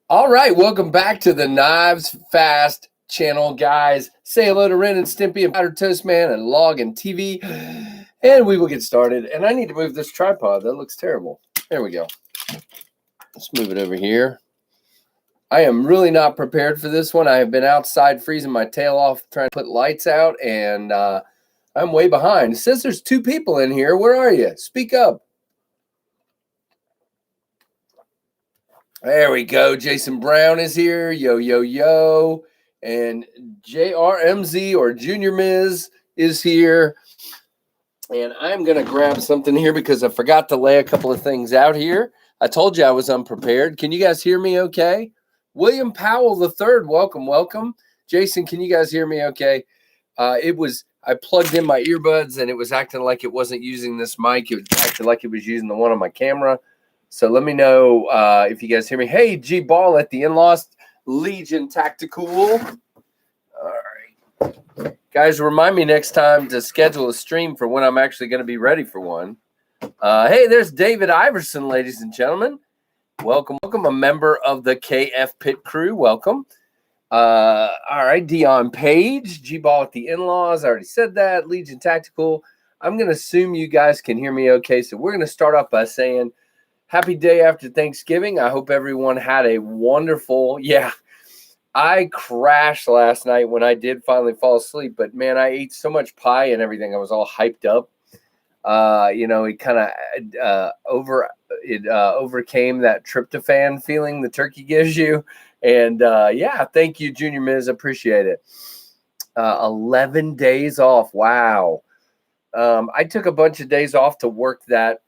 All right, welcome back to the KnivesFAST channel, guys. Say hello to Ren and Stimpy and Powdered Toast Man and Log and TV, and we will get started. And I need to move this tripod. That looks terrible. There we go. Let's move it over here. I am really not prepared for this one. I have been outside freezing my tail off trying to put lights out, and I'm way behind. It says there's 2 people in here. Where are you? Speak up. There we go. Jason Brown is here. Yo, yo, yo. And JRMZ or Junior Miz is here. And I'm going to grab something here because I forgot to lay a couple of things out here. I told you I was unprepared. Can you guys hear me okay? William Powell III, welcome, welcome. Jason, can you guys hear me okay? I plugged in my earbuds and it was acting like it wasn't using this mic. It was acting like it was using the one on my camera. So let me know if you guys hear me. Hey, G Ball at the In-Laws Legion Tactical. All right. Guys, remind me next time to schedule a stream for when I'm actually going to be ready for one. Hey, there's David Iverson, ladies and gentlemen. Welcome, welcome. A member of the KF Pit crew. Welcome. All right, Dion Page, G Ball at the In-Laws. I already said that. Legion Tactical. I'm going to assume you guys can hear me okay. So we're going to start off by saying, happy day after Thanksgiving. I hope everyone had a wonderful, I crashed last night when I did finally fall asleep, but man, I ate so much pie and everything. I was all hyped up. It kind of overcame that tryptophan feeling the turkey gives you. And thank you, Junior Miz. Appreciate it. 11 days off. Wow. I took a bunch of days off to work that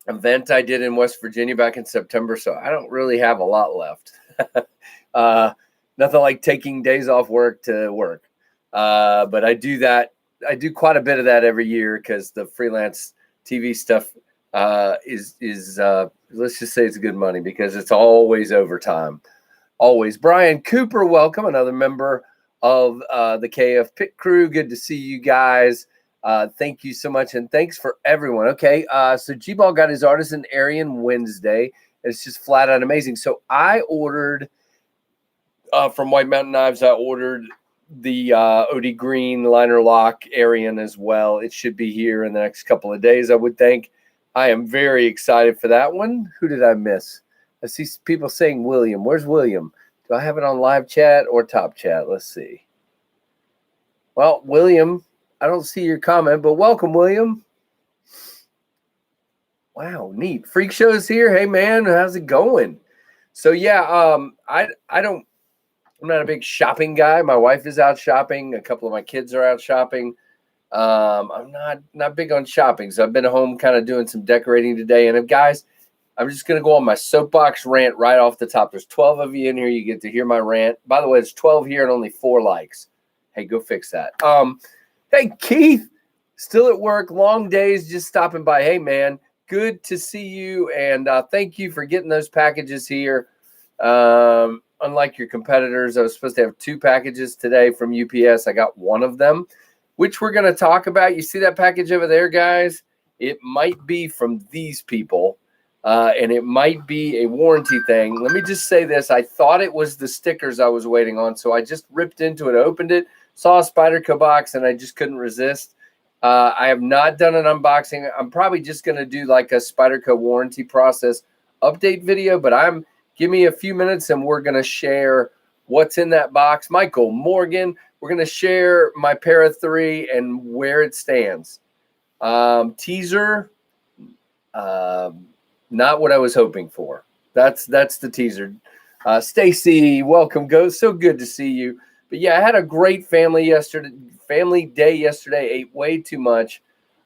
event I did in West Virginia back in September, so I don't really have a lot left. Nothing like taking days off work to work. But I do that. I do quite a bit of that every year because the freelance TV stuff is let's just say it's good money because it's always overtime. Always. Brian Cooper, welcome, another member of the KF Pit crew. Good to see you guys. Thank you so much, and thanks for everyone. Okay, so G-Ball got his Artisan Aryan Wednesday. It's just flat out amazing. So I ordered from White Mountain Knives. I ordered the OD Green Liner Lock Aryan as well. It should be here in the next couple of days, I would think. I am very excited for that one. Who did I miss? I see people saying William. Where's William? Do I have it on live chat or top chat? Let's see. Well, William, I don't see your comment, but welcome, William. Wow, neat. Freak Show's here. Hey, man, how's it going? So, I'm not a big shopping guy. My wife is out shopping. A couple of my kids are out shopping. I'm not big on shopping, so I've been at home kind of doing some decorating today. And guys, I'm just going to go on my soapbox rant right off the top. There's 12 of you in here. You get to hear my rant. By the way, it's 12 here and only 4 likes. Hey, go fix that. Hey, Keith, still at work, long days, just stopping by. Hey, man, good to see you, and thank you for getting those packages here. Unlike your competitors, I was supposed to have 2 packages today from UPS. I got one of them, which we're going to talk about. You see that package over there, guys? It might be from these people, and it might be a warranty thing. Let me just say this. I thought it was the stickers I was waiting on, so I just ripped into it, opened it, saw a Spyderco box, and I just couldn't resist. I have not done an unboxing. I'm probably just going to do like a Spyderco warranty process update video, but give me a few minutes and we're going to share what's in that box. Michael Morgan, we're going to share my Para 3 and where it stands. Teaser, not what I was hoping for. That's the teaser. Stacy, welcome. So good to see you. But yeah, I had a great family day yesterday, ate way too much.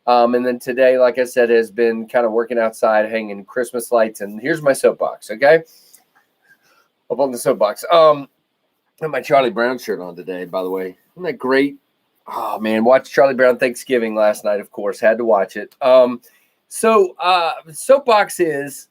And then today, like I said, has been kind of working outside, hanging Christmas lights. And here's my soapbox, okay? Up on the soapbox. I have my Charlie Brown shirt on today, by the way. Isn't that great? Oh, man, watched Charlie Brown Thanksgiving last night, of course. Had to watch it. Soapbox is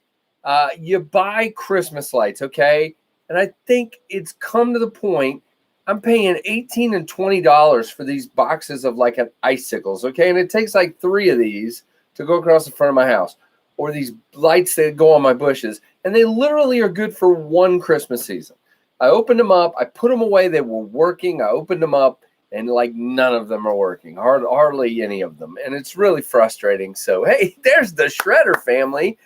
you buy Christmas lights, okay? And I think it's come to the point I'm paying $18 and $20 for these boxes of like an icicles, okay? And it takes like 3 of these to go across the front of my house, or these lights that go on my bushes. and they literally are good for one Christmas season. I opened them up. I put them away. They were working. I opened them up, and like none of them are working. Hardly any of them, and it's really frustrating. So hey, there's the Shredder family.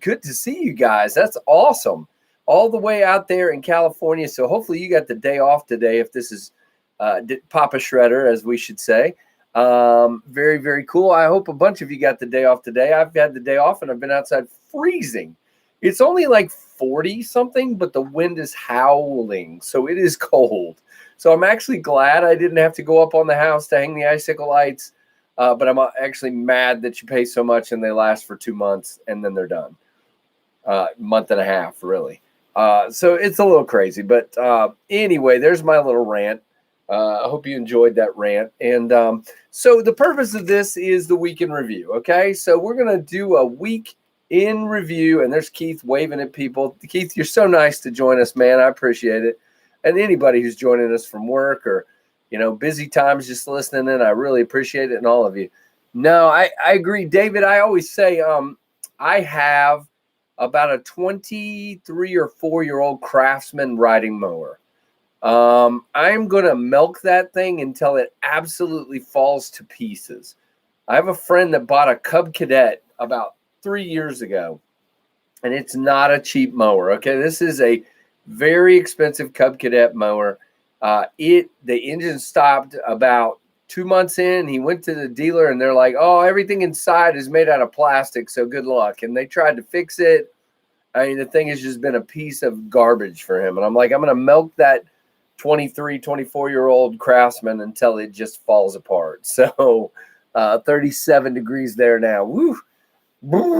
Good to see you guys. That's awesome. All the way out there in California. So hopefully you got the day off today. If this is Papa Shredder, as we should say. Very, very cool. I hope a bunch of you got the day off today. I've had the day off and I've been outside freezing. It's only like 40 something, but the wind is howling. So it is cold. So I'm actually glad I didn't have to go up on the house to hang the icicle lights. But I'm actually mad that you pay so much and they last for 2 months and then they're done. Month and a half, really. So it's a little crazy. But anyway, there's my little rant. I hope you enjoyed that rant. And so the purpose of this is the week in review. Okay, so we're going to do a week in review. And there's Keith waving at people. Keith, you're so nice to join us, man. I appreciate it. And anybody who's joining us from work or, busy times just listening in, I really appreciate it. And all of you. No, I agree. David, I always say I have about a 23 or 4-year-old Craftsman riding mower. I'm going to milk that thing until it absolutely falls to pieces. I have a friend that bought a Cub Cadet about 3 years ago, and it's not a cheap mower. Okay. This is a very expensive Cub Cadet mower. The engine stopped about 2 months in. He went to the dealer and they're like, oh, everything inside is made out of plastic. So good luck. And they tried to fix it. I mean, the thing has just been a piece of garbage for him. And I'm like, I'm going to milk that 23, 24-year-old Craftsman until it just falls apart. So 37 degrees there now. Woo.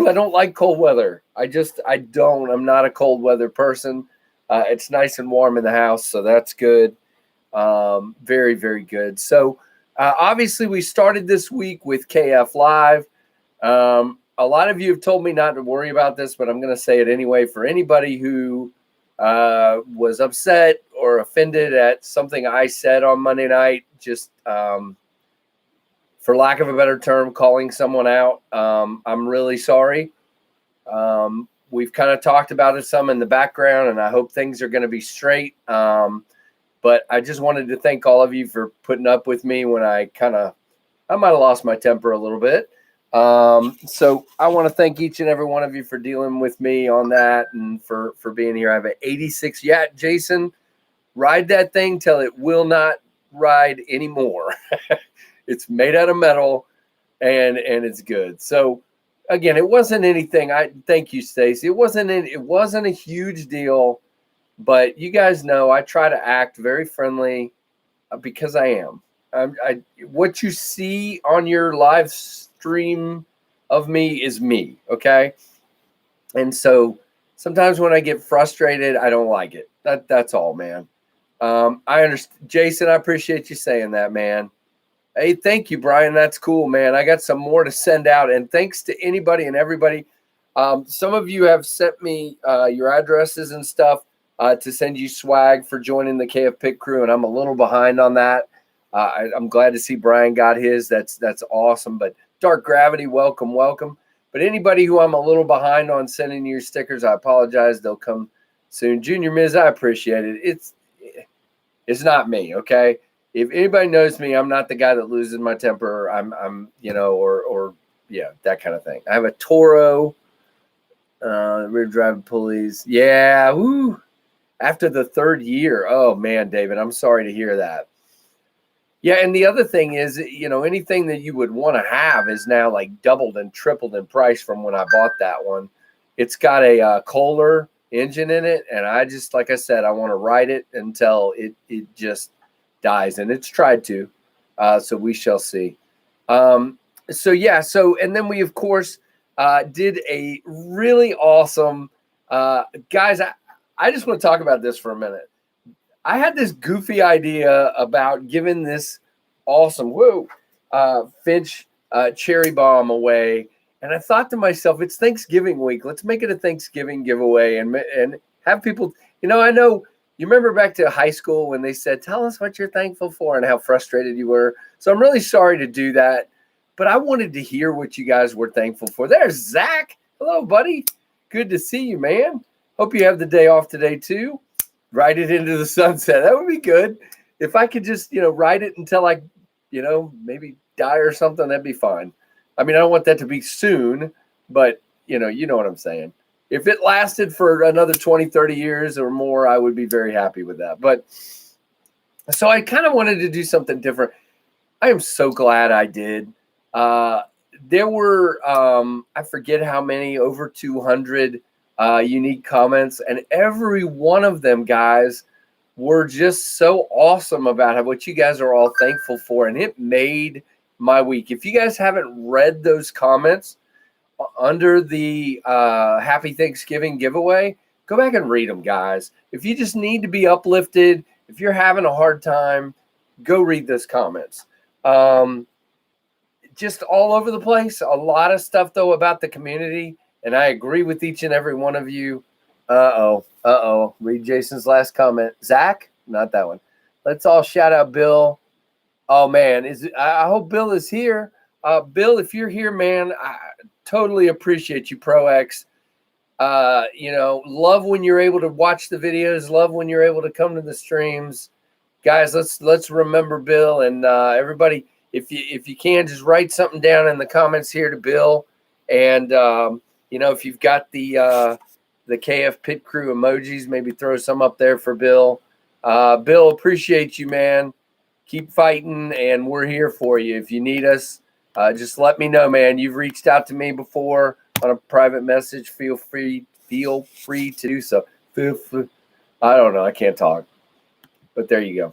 I don't like cold weather. I don't. I'm not a cold weather person. It's nice and warm in the house, so that's good. Very, very good. So obviously we started this week with KF Live. A lot of you have told me not to worry about this, but I'm going to say it anyway. For anybody who was upset or offended at something I said on Monday night, just for lack of a better term, calling someone out, I'm really sorry. We've kind of talked about it some in the background, and I hope things are going to be straight. But I just wanted to thank all of you for putting up with me when I might have lost my temper a little bit. So I want to thank each and every one of you for dealing with me on that and for being here. I have an 86 Yacht, Jason. Ride that thing till it will not ride anymore. It's made out of metal and it's good. So again, it wasn't anything. Thank you, Stacy. It wasn't a huge deal, but you guys know I try to act very friendly because I am. What you see on your live stream of me is me, okay? And so sometimes when I get frustrated, I don't like it. That's all, man. I understand, Jason. I appreciate you saying that, man. Hey, thank you, Brian. That's cool, man. I got some more to send out, and thanks to anybody and everybody. Some of you have sent me your addresses and stuff to send you swag for joining the KF Pit crew, and I'm a little behind on that. I'm glad to see Brian got his. That's awesome. But Dark Gravity, welcome. But anybody who I'm a little behind on sending your stickers, I apologize. They'll come soon. Junior Miz, I appreciate it. It's not me, okay? If anybody knows me, I'm not the guy that loses my temper. I'm or that kind of thing. I have a Toro, rear drive pulleys. Yeah, woo. After the 3rd year. Oh man, David, I'm sorry to hear that. Yeah, and the other thing is, anything that you would want to have is now like doubled and tripled in price from when I bought that one. It's got a Kohler engine in it, and I just, like I said, I want to ride it until it just dies, and it's tried to. So we shall see. And then we of course did a really awesome guys. I just want to talk about this for a minute. I had this goofy idea about giving this awesome Finch cherry bomb away, and I thought to myself, it's Thanksgiving week. Let's make it a Thanksgiving giveaway and have people. I know. You remember back to high school when they said, tell us what you're thankful for and how frustrated you were. So I'm really sorry to do that, but I wanted to hear what you guys were thankful for. There's Zach. Hello, buddy. good to see you, man. Hope you have the day off today too. Ride it into the sunset. That would be good. If I could just, ride it until I, maybe die or something, that'd be fine. I mean, I don't want that to be soon, but you know what I'm saying. If it lasted for another 20, 30 years or more, I would be very happy with that. But so I kind of wanted to do something different. I am so glad I did. There were, I forget how many, over 200 unique comments, and every one of them, guys, were just so awesome about what you guys are all thankful for, and it made my week. If you guys haven't read those comments under the Happy Thanksgiving giveaway, go back and read them, guys. If you just need to be uplifted, if you're having a hard time, go read those comments. Just all over the place. A lot of stuff, though, about the community, and I agree with each and every one of you. Read Jason's last comment. Zach? Not that one. Let's all shout out Bill. Oh, man. I hope Bill is here. Bill, if you're here, man, I totally appreciate you, Pro X. Love when you're able to watch the videos. Love when you're able to come to the streams. Guys, let's remember Bill, and everybody, if you can, just write something down in the comments here to Bill. And, if you've got the KF Pit Crew emojis, maybe throw some up there for Bill. Bill, appreciate you, man. Keep fighting, and we're here for you. If you need us, just let me know, man. You've reached out to me before on a private message. Feel free to do so. I don't know. I can't talk. But there you go.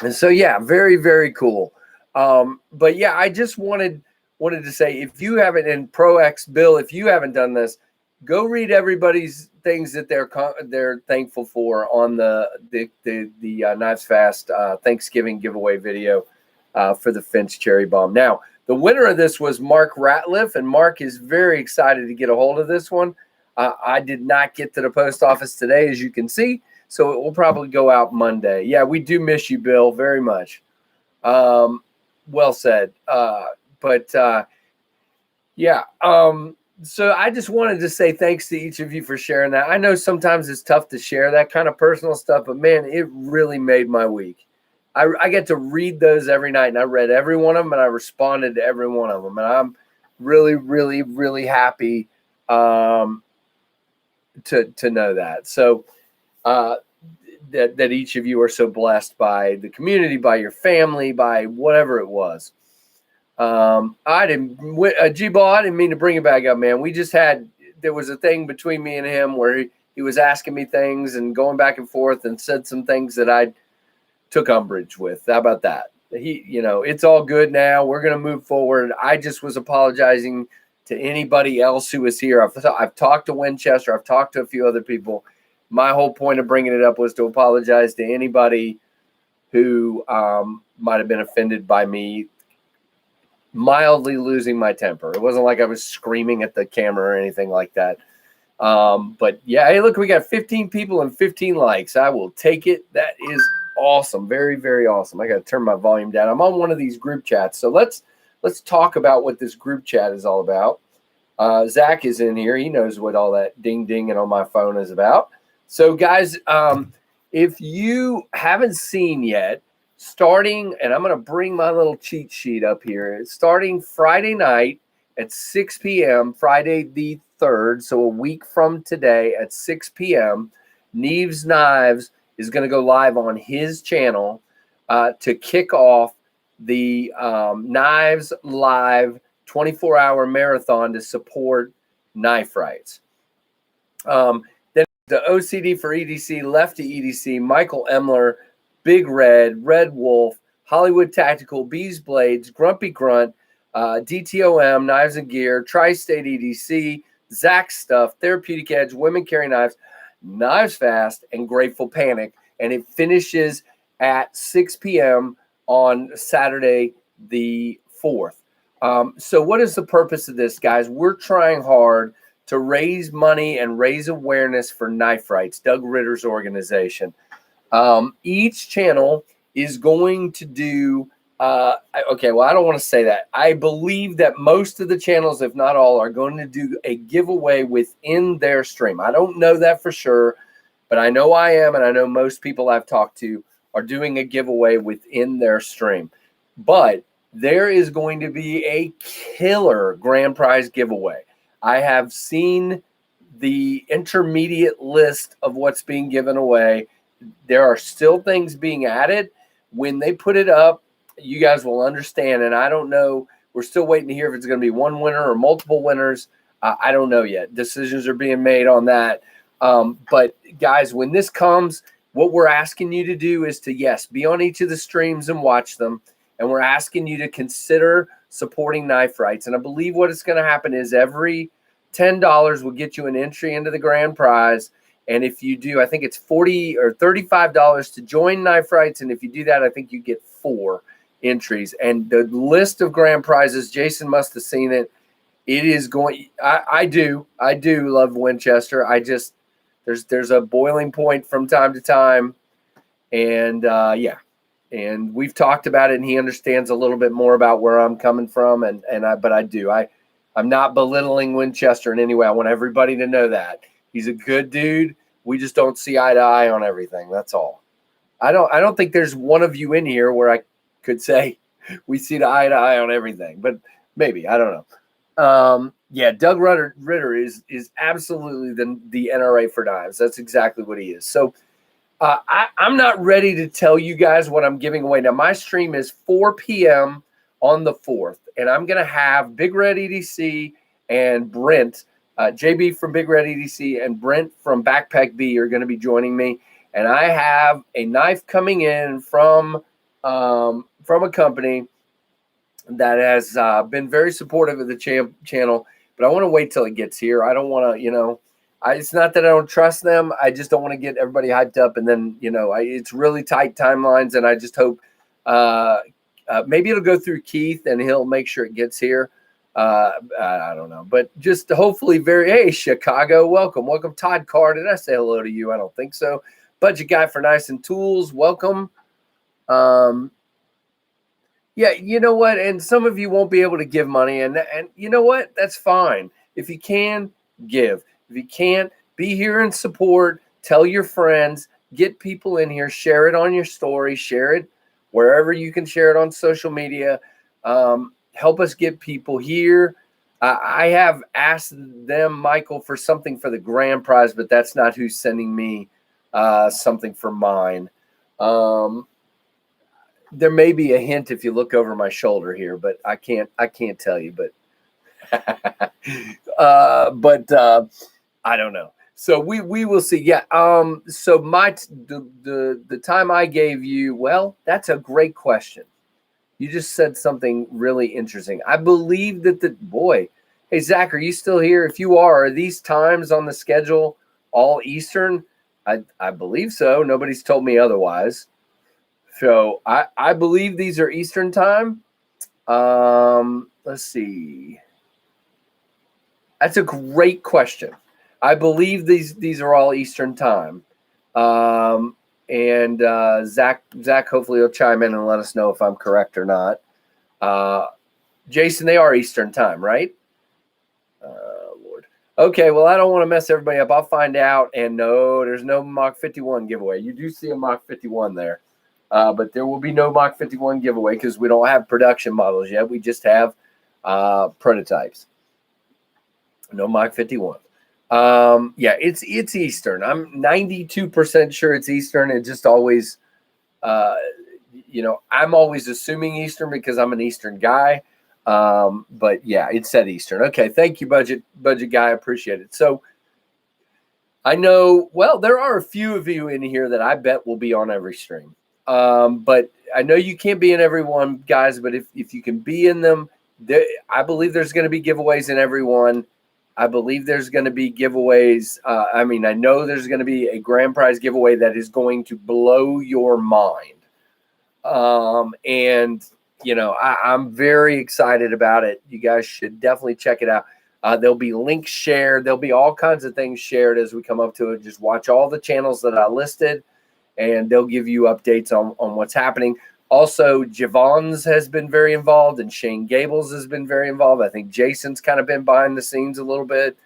And so, yeah, very, very cool. But, yeah, I just wanted to say, if you haven't, and Pro X Bill, if you haven't done this, go read everybody's things that they're thankful for on the KnivesFAST Thanksgiving giveaway video for the Finch Cherry Bomb. Now, the winner of this was Mark Ratliff, and Mark is very excited to get a hold of this one. I did not get to the post office today, as you can see, so it will probably go out Monday. Yeah, we do miss you, Bill, very much. Well said. So I just wanted to say thanks to each of you for sharing that. I know sometimes it's tough to share that kind of personal stuff, but man, it really made my week. I get to read those every night, and I read every one of them, and I responded to every one of them. And I'm really, really, really happy to know that. So that each of you are so blessed by the community, by your family, by whatever it was. G-Ball, I didn't mean to bring it back up, man. There was a thing between me and him where he was asking me things and going back and forth and said some things that I took umbrage with. How about that? It's all good now. We're going to move forward. I just was apologizing to anybody else who was here. I've talked to Winchester. I've talked to a few other people. My whole point of bringing it up was to apologize to anybody who might have been offended by me mildly losing my temper. It wasn't like I was screaming at the camera or anything like that. But yeah, hey, look, we got 15 people and 15 likes. I will take it. That is awesome. Very, very awesome. I got to turn my volume down. I'm on one of these group chats. So let's talk about what this group chat is all about. Zach is in here. He knows what all that ding dinging on my phone is about. So guys, if you haven't seen yet, and I'm going to bring my little cheat sheet up here. Starting Friday night at 6 p.m., Friday the 3rd, so a week from today at 6 p.m., KnivesFAST is going to go live on his channel to kick off the Knives Live 24-hour marathon to support knife rights. Then the OCD for EDC, Lefty EDC, Michael Emler, Big Red, Red Wolf, Hollywood Tactical, Bees Blades, Grumpy Grunt, DTOM, Knives and Gear, Tri-State EDC, Zach Stuff, Therapeutic Edge, Women Carry Knives, KnivesFAST, and Grateful Panic. And it finishes at 6 p.m. on Saturday the 4th. So what is the purpose of this, guys? We're trying hard to raise money and raise awareness for Knife Rights, Doug Ritter's organization. Each channel is going to do Okay, well, I don't want to say that. I believe that most of the channels, if not all, are going to do a giveaway within their stream. I don't know that for sure, but I know I am, and I know most people I've talked to are doing a giveaway within their stream. But there is going to be a killer grand prize giveaway. I have seen the intermediate list of what's being given away. There are still things being added. When they put it up, you guys will understand. And I don't know. We're still waiting to hear if it's going to be one winner or multiple winners. I don't know yet. Decisions are being made on that. But guys, when this comes, what we're asking you to do is to, yes, be on each of the streams and watch them. And we're asking you to consider supporting Knife Rights. And I believe what is going to happen is every $10 will get you an entry into the grand prize. And if you do, I think it's $40 or $35 to join Knife Rights. And if you do that, I think you get 4 entries. And the list of grand prizes, Jason must have seen it. It is going. I do love Winchester. I just there's a boiling point from time to time, and yeah, and we've talked about it, and he understands a little bit more about where I'm coming from, but I'm not belittling Winchester in any way. I want everybody to know that he's a good dude. We just don't see eye to eye on everything. That's all. I don't think there's one of you in here where I could say we see eye to eye on everything, but maybe, I don't know. Yeah, Doug Ritter is absolutely the NRA for knives. That's exactly what he is. So I'm not ready to tell you guys what I'm giving away. Now, my stream is 4 p.m. on the 4th, and I'm going to have Big Red EDC and Brent, JB from Big Red EDC and Brent from Backpack B are going to be joining me. And I have a knife coming in from a company that has been very supportive of the channel, but I want to wait till it gets here. I don't want to, it's not that I don't trust them. I just don't want to get everybody hyped up. And then, it's really tight timelines. And I just hope maybe it'll go through Keith and he'll make sure it gets here. I don't know, but just hopefully hey, Chicago, welcome. Todd Carr. Did I say hello to you? I don't think so. Budget Guy for Knives and Tools. Welcome. Yeah, you know what? And some of you won't be able to give money. And you know what? That's fine. If you can, give. If you can't, be here and support. Tell your friends. Get people in here. Share it on your story. Share it wherever you can share it on social media. Help us get people here. I have asked them, Michael, for something for the grand prize, but that's not who's sending me something for mine. There may be a hint if you look over my shoulder here, but I can't tell you, but I don't know. So we will see. Yeah. So the time I gave you, well, that's a great question. You just said something really interesting. I believe that hey, Zach, are you still here? If you are these times on the schedule all Eastern? I believe so. Nobody's told me otherwise. So I believe these are Eastern time. Let's see. That's a great question. I believe these are all Eastern time. And Zach, hopefully he'll chime in and let us know if I'm correct or not. Jason, they are Eastern time, right? Lord. Okay, well, I don't want to mess everybody up. I'll find out. And no, there's no Mach 51 giveaway. You do see a Mach 51 there. But there will be no Mach 51 giveaway because we don't have production models yet. We just have prototypes. No Mach 51. Yeah, it's Eastern. I'm 92% sure it's Eastern. It just always, I'm always assuming Eastern because I'm an Eastern guy. But yeah, it said Eastern. Okay, thank you, budget guy. I appreciate it. So I know, well, there are a few of you in here that I bet will be on every stream. But I know you can't be in every one, guys, but if you can be in them, I believe there's going to be giveaways in every one. I believe there's going to be giveaways. I know there's going to be a grand prize giveaway that is going to blow your mind. And I'm very excited about it. You guys should definitely check it out. There'll be links shared. There'll be all kinds of things shared as we come up to it. Just watch all the channels that I listed, and they'll give you updates on what's happening. Also, Javon's has been very involved, and Shane Gables has been very involved. I think Jason's kind of been behind the scenes a little bit.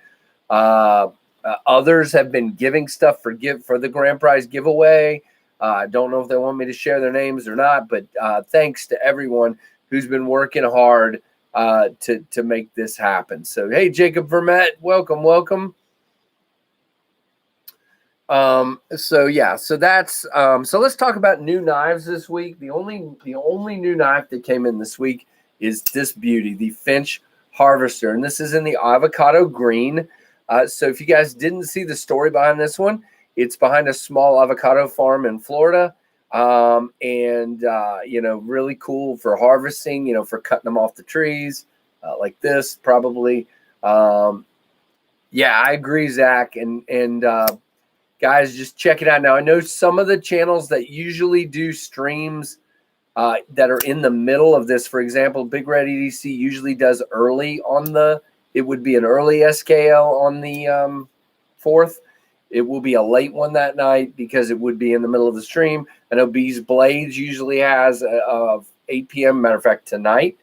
Others have been giving stuff for the grand prize giveaway. I don't know if they want me to share their names or not, but thanks to everyone who's been working hard to make this happen. So, hey, Jacob Vermette, welcome. So that's so let's talk about new knives this week. The only new knife that came in this week is this beauty, the Finch Harvester, and this is in the avocado green. So if you guys didn't see the story behind this one, it's behind a small avocado farm in Florida, and really cool for harvesting, for cutting them off the trees like this probably. Yeah, I agree, Zach, and guys, just check it out. Now, I know some of the channels that usually do streams that are in the middle of this, for example, Big Red EDC usually does early on it would be an early SKL on the 4th. It will be a late one that night because it would be in the middle of the stream. I know B's Blades usually has 8 p.m. Matter of fact, tonight.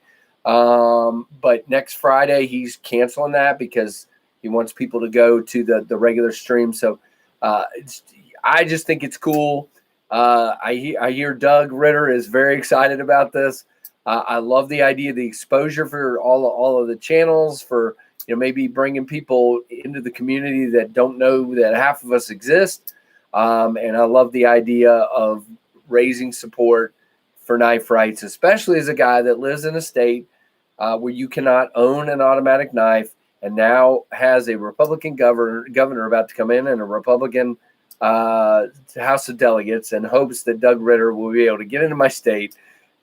But next Friday, he's canceling that because he wants people to go to the regular stream. So I just think it's cool. I hear Doug Ritter is very excited about this. I love the idea of the exposure for all of the channels, for maybe bringing people into the community that don't know that half of us exist. And I love the idea of raising support for knife rights, especially as a guy that lives in a state where you cannot own an automatic knife, and now has a Republican governor about to come in, and a Republican House of Delegates, and hopes that Doug Ritter will be able to get into my state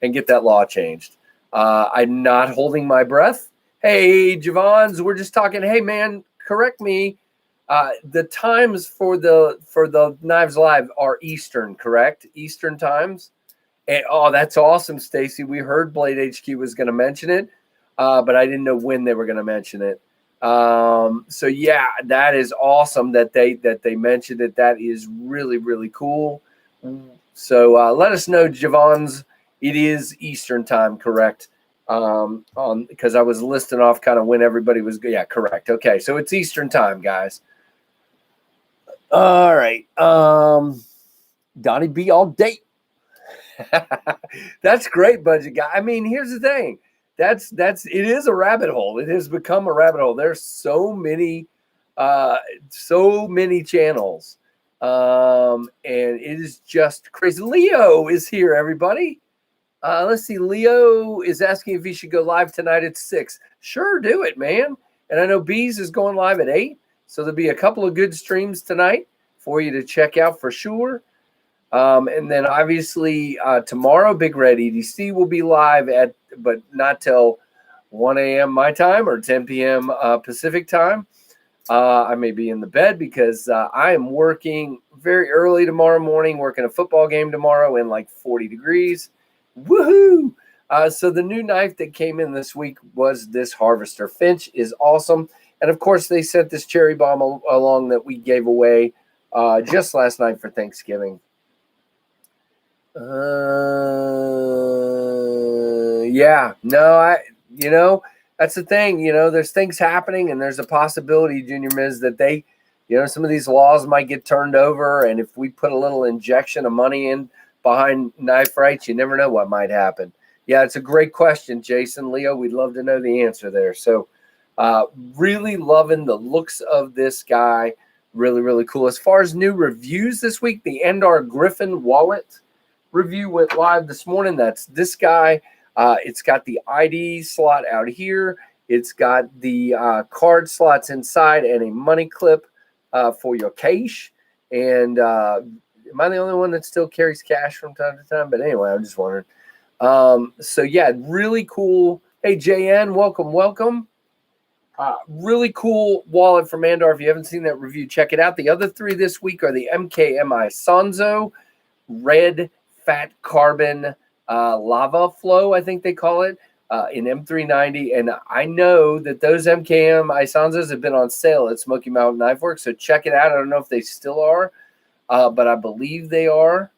and get that law changed. I'm not holding my breath. Hey, Javons, we're just talking. Hey, man, correct me. The times for the Knives Live are Eastern, correct? Eastern times. And that's awesome, Stacy. We heard Blade HQ was going to mention it, but I didn't know when they were going to mention it. So yeah, that is awesome that they mentioned it. That is really, really cool. So let us know, Javons. It is Eastern time, correct? Because I was listing off kind of when everybody was. Yeah, correct. Okay, so it's Eastern time, guys. All right. Donnie B all day. That's great, budget guy. I mean, here's the thing. It is a rabbit hole. It has become a rabbit hole. There's so many channels. And it is just crazy. Leo is here, everybody. Let's see. Leo is asking if he should go live tonight at 6. Sure, do it, man. And I know Bees is going live at 8. So there'll be a couple of good streams tonight for you to check out for sure. And then obviously tomorrow, Big Red EDC will be live but not till 1 a.m. my time or 10 p.m. Pacific time. I may be in the bed because I am working very early tomorrow morning, working a football game tomorrow in like 40 degrees. Woohoo! So the new knife that came in this week was this Harvester. Finch is awesome. And of course, they sent this cherry bomb along that we gave away just last night for Thanksgiving. That's the thing, there's things happening, and there's a possibility, Junior Miz, that they, some of these laws might get turned over. And if we put a little injection of money in behind knife rights, you never know what might happen. Yeah, it's a great question, Jason. Leo, we'd love to know the answer there. So really loving the looks of this guy. Really, really cool. As far as new reviews this week, the Endar Griffin wallet review went live this morning. That's this guy. It's got the ID slot out here. It's got the card slots inside and a money clip for your cash. And am I the only one that still carries cash from time to time? But anyway, I'm just wondering. So yeah, really cool. Hey, JN, welcome. Really cool wallet from Andar. If you haven't seen that review, check it out. The other 3 this week are the MKMI Sanzo Red Fat Carbon Lava Flow, I think they call it, in M390. And I know that those MKMI Sanzos have been on sale at Smoky Mountain Knife Works, so check it out. I don't know if they still are, but I believe they are.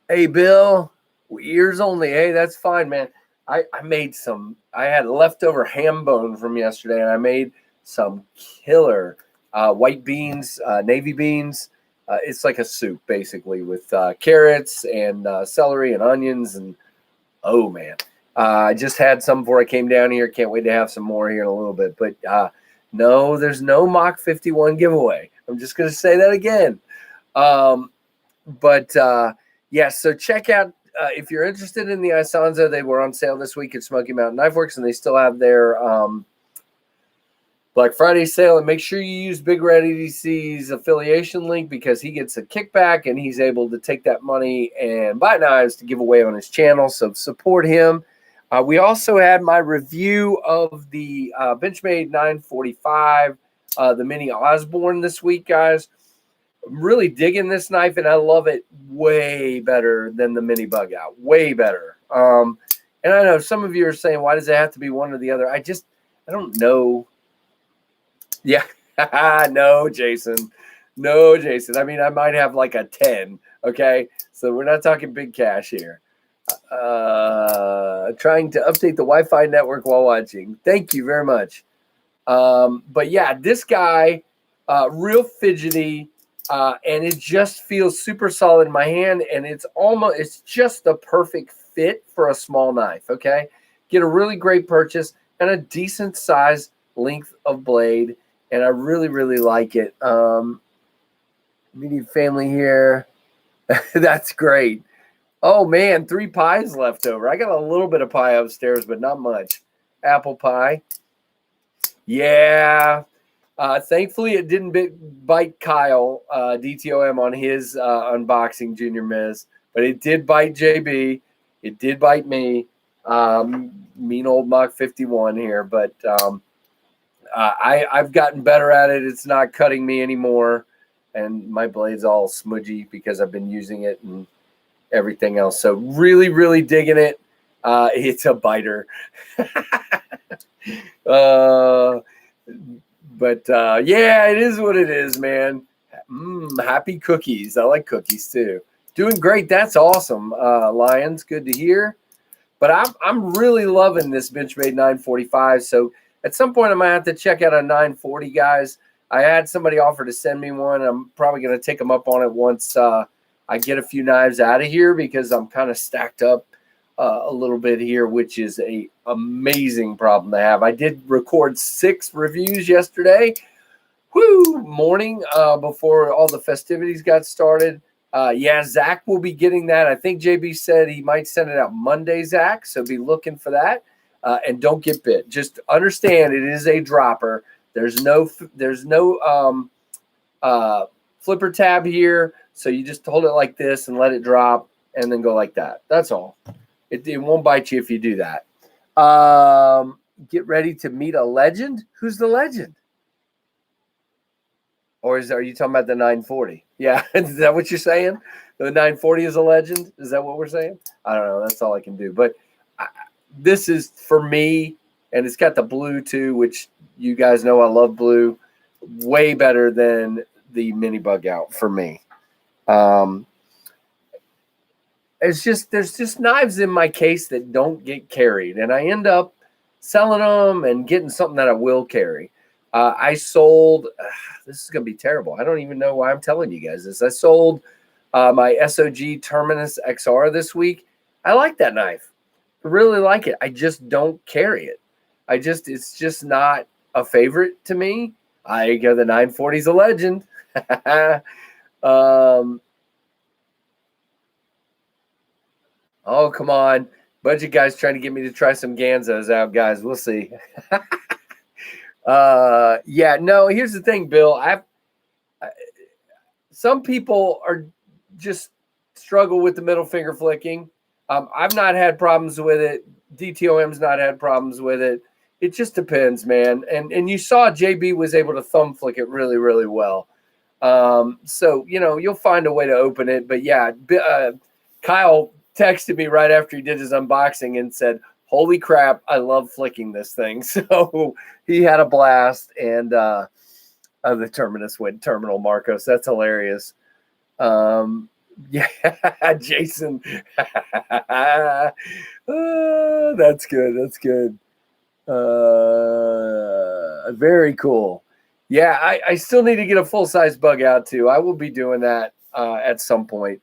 Hey, Bill, ears only. Hey, that's fine, man. I had leftover ham bone from yesterday, and I made some killer white beans, navy beans. It's like a soup, basically, with carrots and celery and onions. And oh, man. I just had some before I came down here. Can't wait to have some more here in a little bit. But no, there's no Mach 51 giveaway. I'm just going to say that again. Yeah, so check out if you're interested in the Isanza. They were on sale this week at Smoky Mountain Knife Works, and they still have their Black Friday sale. And make sure you use Big Red EDC's affiliation link because he gets a kickback and he's able to take that money and buy knives to give away on his channel. So support him. We also had my review of the Benchmade 945, the Mini Osborne this week, guys. I'm really digging this knife, and I love it way better than the Mini Bug Out. Way better. And I know some of you are saying, why does it have to be one or the other? I don't know. Yeah. No, Jason. No, Jason. I mean, I might have like a 10. Okay. So we're not talking big cash here. Trying to update the Wi-Fi network while watching. Thank you very much. But yeah, this guy, real fidgety. And it just feels super solid in my hand, and it's just the perfect fit for a small knife. Okay, get a really great purchase and a decent size length of blade, and I really, really like it. Immediate family here. That's great. Oh man, 3 pies left over. I got a little bit of pie upstairs, but not much. Apple pie. Yeah. Thankfully, it didn't bite Kyle, DTOM, on his unboxing, Junior Miz, but it did bite JB. It did bite me. Mean old Mach 51 here, but I've gotten better at it. It's not cutting me anymore, and my blade's all smudgy because I've been using it and everything else. So really, really digging it. It's a biter. But yeah, it is what it is, man. Happy cookies. I like cookies too. Doing great. That's awesome, Lions. Good to hear. But I'm really loving this Benchmade 945. So at some point I might have to check out a 940, guys. I had somebody offer to send me one. I'm probably going to take them up on it once I get a few knives out of here because I'm kind of stacked up a little bit here, which is a amazing problem to have. I did record 6 reviews yesterday. Morning before all the festivities got started. Yeah, Zach will be getting that. I think JB said he might send it out Monday, Zach, so be looking for that. And don't get bit. Just understand it is a dropper. There's no flipper tab here, so you just hold it like this and let it drop and then go like that. That's all. It won't bite you if you do that. Get ready to meet a legend. Who's the legend? Or are you talking about the 940? Yeah, is that what you're saying? The 940 is a legend? Is that what we're saying? I don't know. That's all I can do. But this is for me, and it's got the blue too, which you guys know I love blue. Way better than the Mini Bug Out for me. There's just knives in my case that don't get carried, and I end up selling them and getting something that I will carry. I sold. This is going to be terrible. I don't even know why I'm telling you guys this. I sold my SOG Terminus XR this week. I like that knife. I really like it. I just don't carry it. It's just not a favorite to me. I go the 940 is a legend. Oh, come on. Bunch of guys trying to get me to try some Ganzos out, guys. We'll see. Yeah, no, here's the thing, Bill. Some people are just struggle with the middle finger flicking. I've not had problems with it. DTOM's not had problems with it. It just depends, man. And you saw JB was able to thumb flick it really, really well. So, you'll find a way to open it. But yeah, Kyle texted me right after he did his unboxing and said, holy crap, I love flicking this thing. So he had a blast, and the Terminus went terminal, Marcos. That's hilarious. Yeah, Jason. Oh, that's good. That's good. Very cool. Yeah, I still need to get a full-size bug out too. I will be doing that at some point.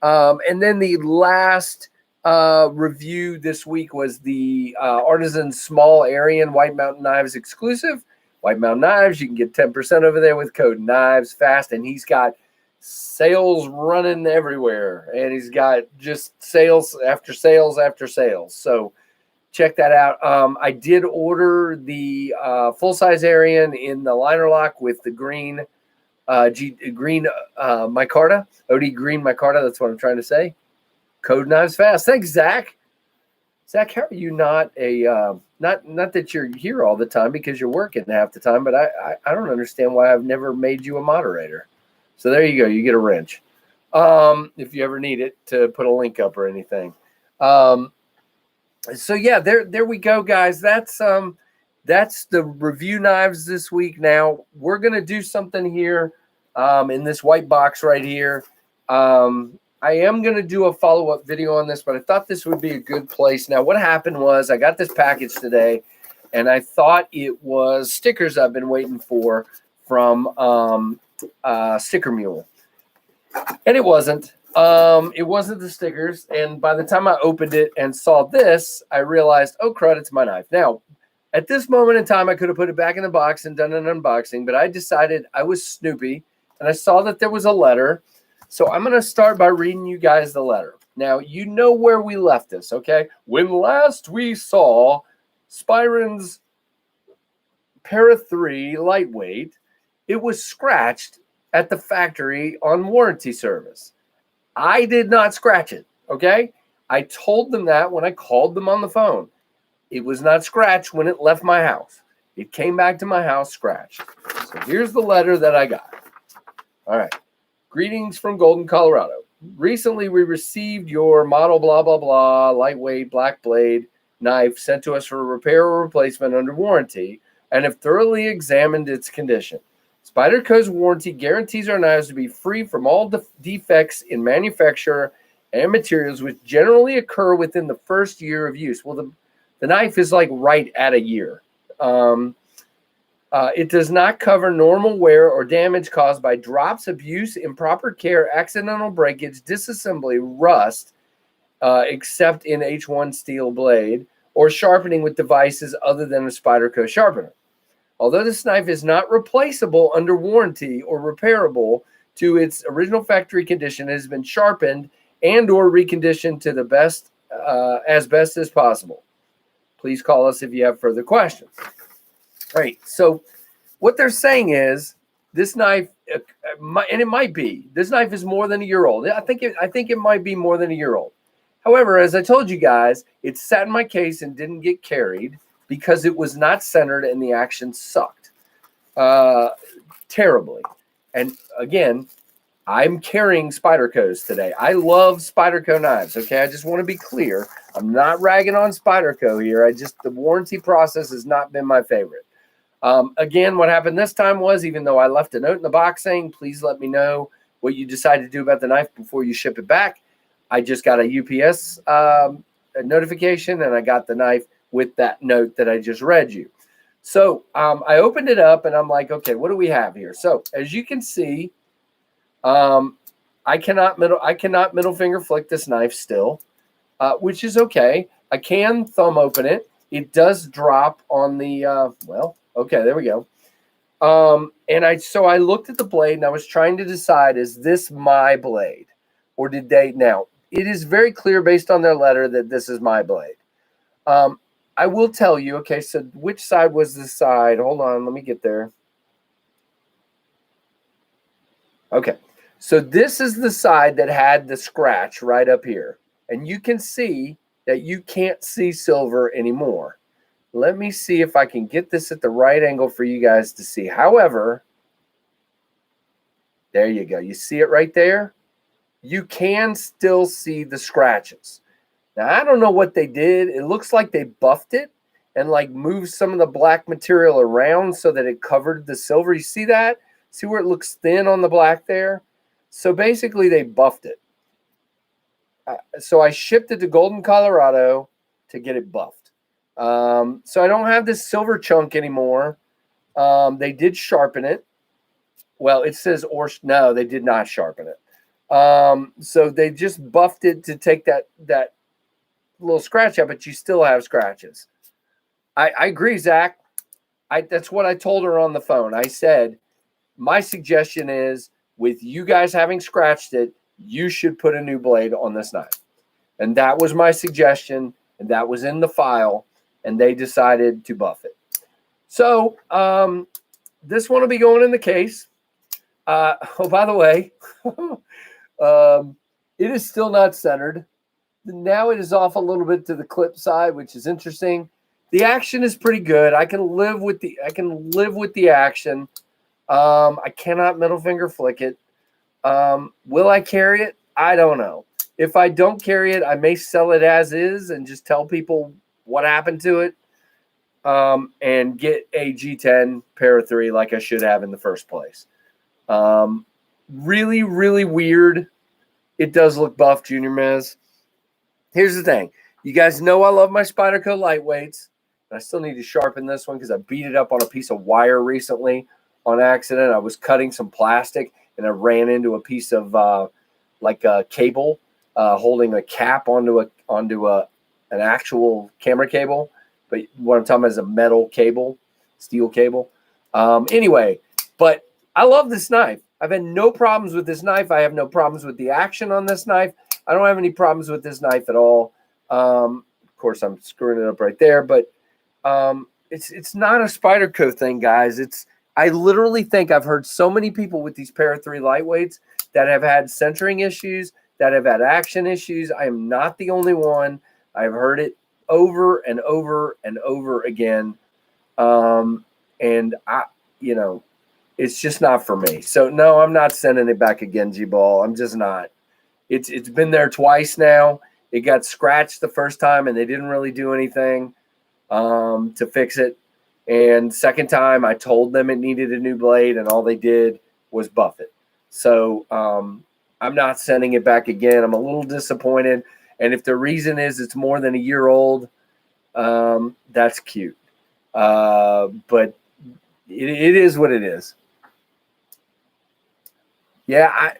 And then the last review this week was the Artisan Small Aryan White Mountain Knives exclusive. White Mountain Knives, you can get 10% over there with code KnivesFAST, and he's got sales running everywhere, and he's got just sales after sales after sales. So check that out. I did order the full-size Aryan in the liner lock with the green micarta, OD green micarta. That's what I'm trying to say. Code KnivesFAST. Thanks, Zach. Zach, how are you not a not that you're here all the time because you're working half the time, but I don't understand why I've never made you a moderator. So there you go. You get a wrench. If you ever need it to put a link up or anything. So yeah, there we go, guys. That's the review knives this week. Now we're gonna do something here in this white box right here. I am going to do a follow-up video on this, but I thought this would be a good place. Now, what happened was I got this package today, and I thought it was stickers I've been waiting for from Sticker Mule. And it wasn't. It wasn't the stickers. And by the time I opened it and saw this, I realized, oh, crud, it's my knife. Now, at this moment in time, I could have put it back in the box and done an unboxing, but I decided I was snoopy, and I saw that there was a letter. So I'm going to start by reading you guys the letter. Now, you know where we left this, okay? When last we saw Spyron's Para 3 lightweight, it was scratched at the factory on warranty service. I did not scratch it, okay? I told them that when I called them on the phone. It was not scratched when it left my house. It came back to my house scratched. So here's the letter that I got. All right. Greetings from Golden, Colorado. Recently, we received your model blah, blah, blah, lightweight black blade knife sent to us for repair or replacement under warranty and have thoroughly examined its condition. Spyderco's warranty guarantees our knives to be free from all defects in manufacture and materials which generally occur within the first year of use. Well, the knife is like right at a year. It does not cover normal wear or damage caused by drops, abuse, improper care, accidental breakage, disassembly, rust, except in H1 steel blade, or sharpening with devices other than a Spyderco sharpener. Although this knife is not replaceable under warranty or repairable to its original factory condition, it has been sharpened and or reconditioned to the best as best as possible. Please call us if you have further questions. All right, so what they're saying is this knife, and it might be, this knife is more than a year old. I think it might be more than a year old. However, as I told you guys, it sat in my case and didn't get carried because it was not centered and the action sucked terribly. And again, I'm carrying Spyderco's today. I love Spyderco knives, okay? I just want to be clear. I'm not ragging on Spyderco here. The warranty process has not been my favorite. Again, what happened this time was, even though I left a note in the box saying, please let me know what you decide to do about the knife before you ship it back, I just got a UPS notification, and I got the knife with that note that I just read you. So I opened it up, and I'm like, okay, what do we have here? So as you can see, I cannot middle finger flick this knife still, which is okay. I can thumb open it. It does drop on the well. Okay, there we go. And I looked at the blade, and I was trying to decide, is this my blade? Or did they? Now, it is very clear based on their letter that this is my blade. I will tell you, okay, so which side was the side? Hold on, let me get there. Okay, so this is the side that had the scratch right up here. And you can see that you can't see silver anymore. Let me see if I can get this at the right angle for you guys to see. However, there you go. You see it right there? You can still see the scratches. Now, I don't know what they did. It looks like they buffed it and like moved some of the black material around so that it covered the silver. You see that? See where it looks thin on the black there? So basically they buffed it. So I shipped it to Golden, Colorado to get it buffed. So I don't have this silver chunk anymore. They did sharpen it. Well, it says no, they did not sharpen it. So they just buffed it to take that little scratch out, but you still have scratches. I agree, Zach. That's what I told her on the phone. I said, my suggestion is, with you guys having scratched it, you should put a new blade on this knife. And that was my suggestion, and that was in the file, and they decided to buff it. So this one will be going in the case. Oh, by the way, it is still not centered. Now it is off a little bit to the clip side, which is interesting. The action is pretty good. I can live with the action. I cannot middle finger flick it. Will I carry it? I don't know. If I don't carry it, I may sell it as is and just tell people what happened to it, and get a G10 Para 3 like I should have in the first place. Really, really weird. It does look buff, Junior Mez. Here's the thing. You guys know I love my Spyderco lightweights. I still need to sharpen this one because I beat it up on a piece of wire recently on accident. I was cutting some plastic and I ran into a piece of like a cable holding a cap onto an actual camera cable. But what I'm talking about is a metal cable, steel cable. Anyway, but I love this knife. I've had no problems with this knife. I have no problems with the action on this knife. I don't have any problems with this knife at all. Of course, I'm screwing it up right there, but it's not a Spyderco thing, guys. I literally think I've heard so many people with these Para 3 lightweights that have had centering issues, that have had action issues. I am not the only one. I've heard it over and over and over again. And it's just not for me. So no, I'm not sending it back again, G-Ball. I'm just not. It's been there twice now. It got scratched the first time and they didn't really do anything to fix it. And second time I told them it needed a new blade and all they did was buff it. So I'm not sending it back again. I'm a little disappointed. And if the reason is it's more than a year old, that's cute. But it is what it is. Yeah,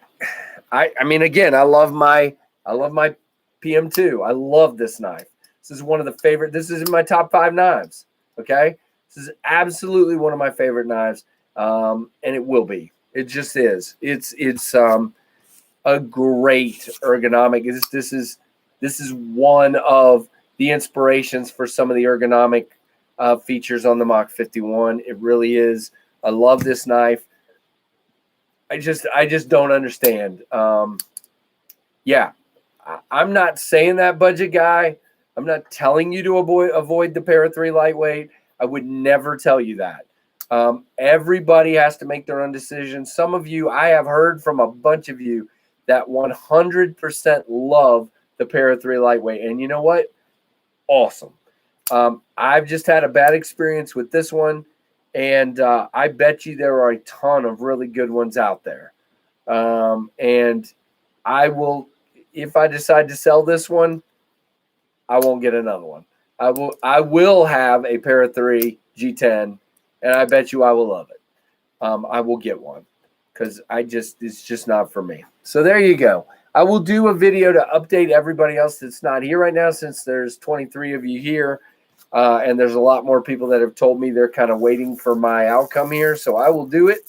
I mean, again, I love my PM2. I love this knife. This is one of the favorite. This is in my top 5 knives. Okay, this is absolutely one of my favorite knives, and it will be. It just is. It's a great ergonomic. This is one of the inspirations for some of the ergonomic features on the Mach 51. It really is. I love this knife. I just don't understand. Yeah, I'm not saying that, budget guy. I'm not telling you to avoid the Para 3 lightweight. I would never tell you that. Everybody has to make their own decision. Some of you, I have heard from a bunch of you that 100% love the Para 3 lightweight. And you know what? Awesome. I've just had a bad experience with this one. And I bet you there are a ton of really good ones out there. And I will, if I decide to sell this one, I won't get another one. I will have a Para 3 G10, and I bet you I will love it. I will get one because it's just not for me. So there you go. I will do a video to update everybody else that's not here right now, since there's 23 of you here. And there's a lot more people that have told me they're kind of waiting for my outcome here. So I will do it.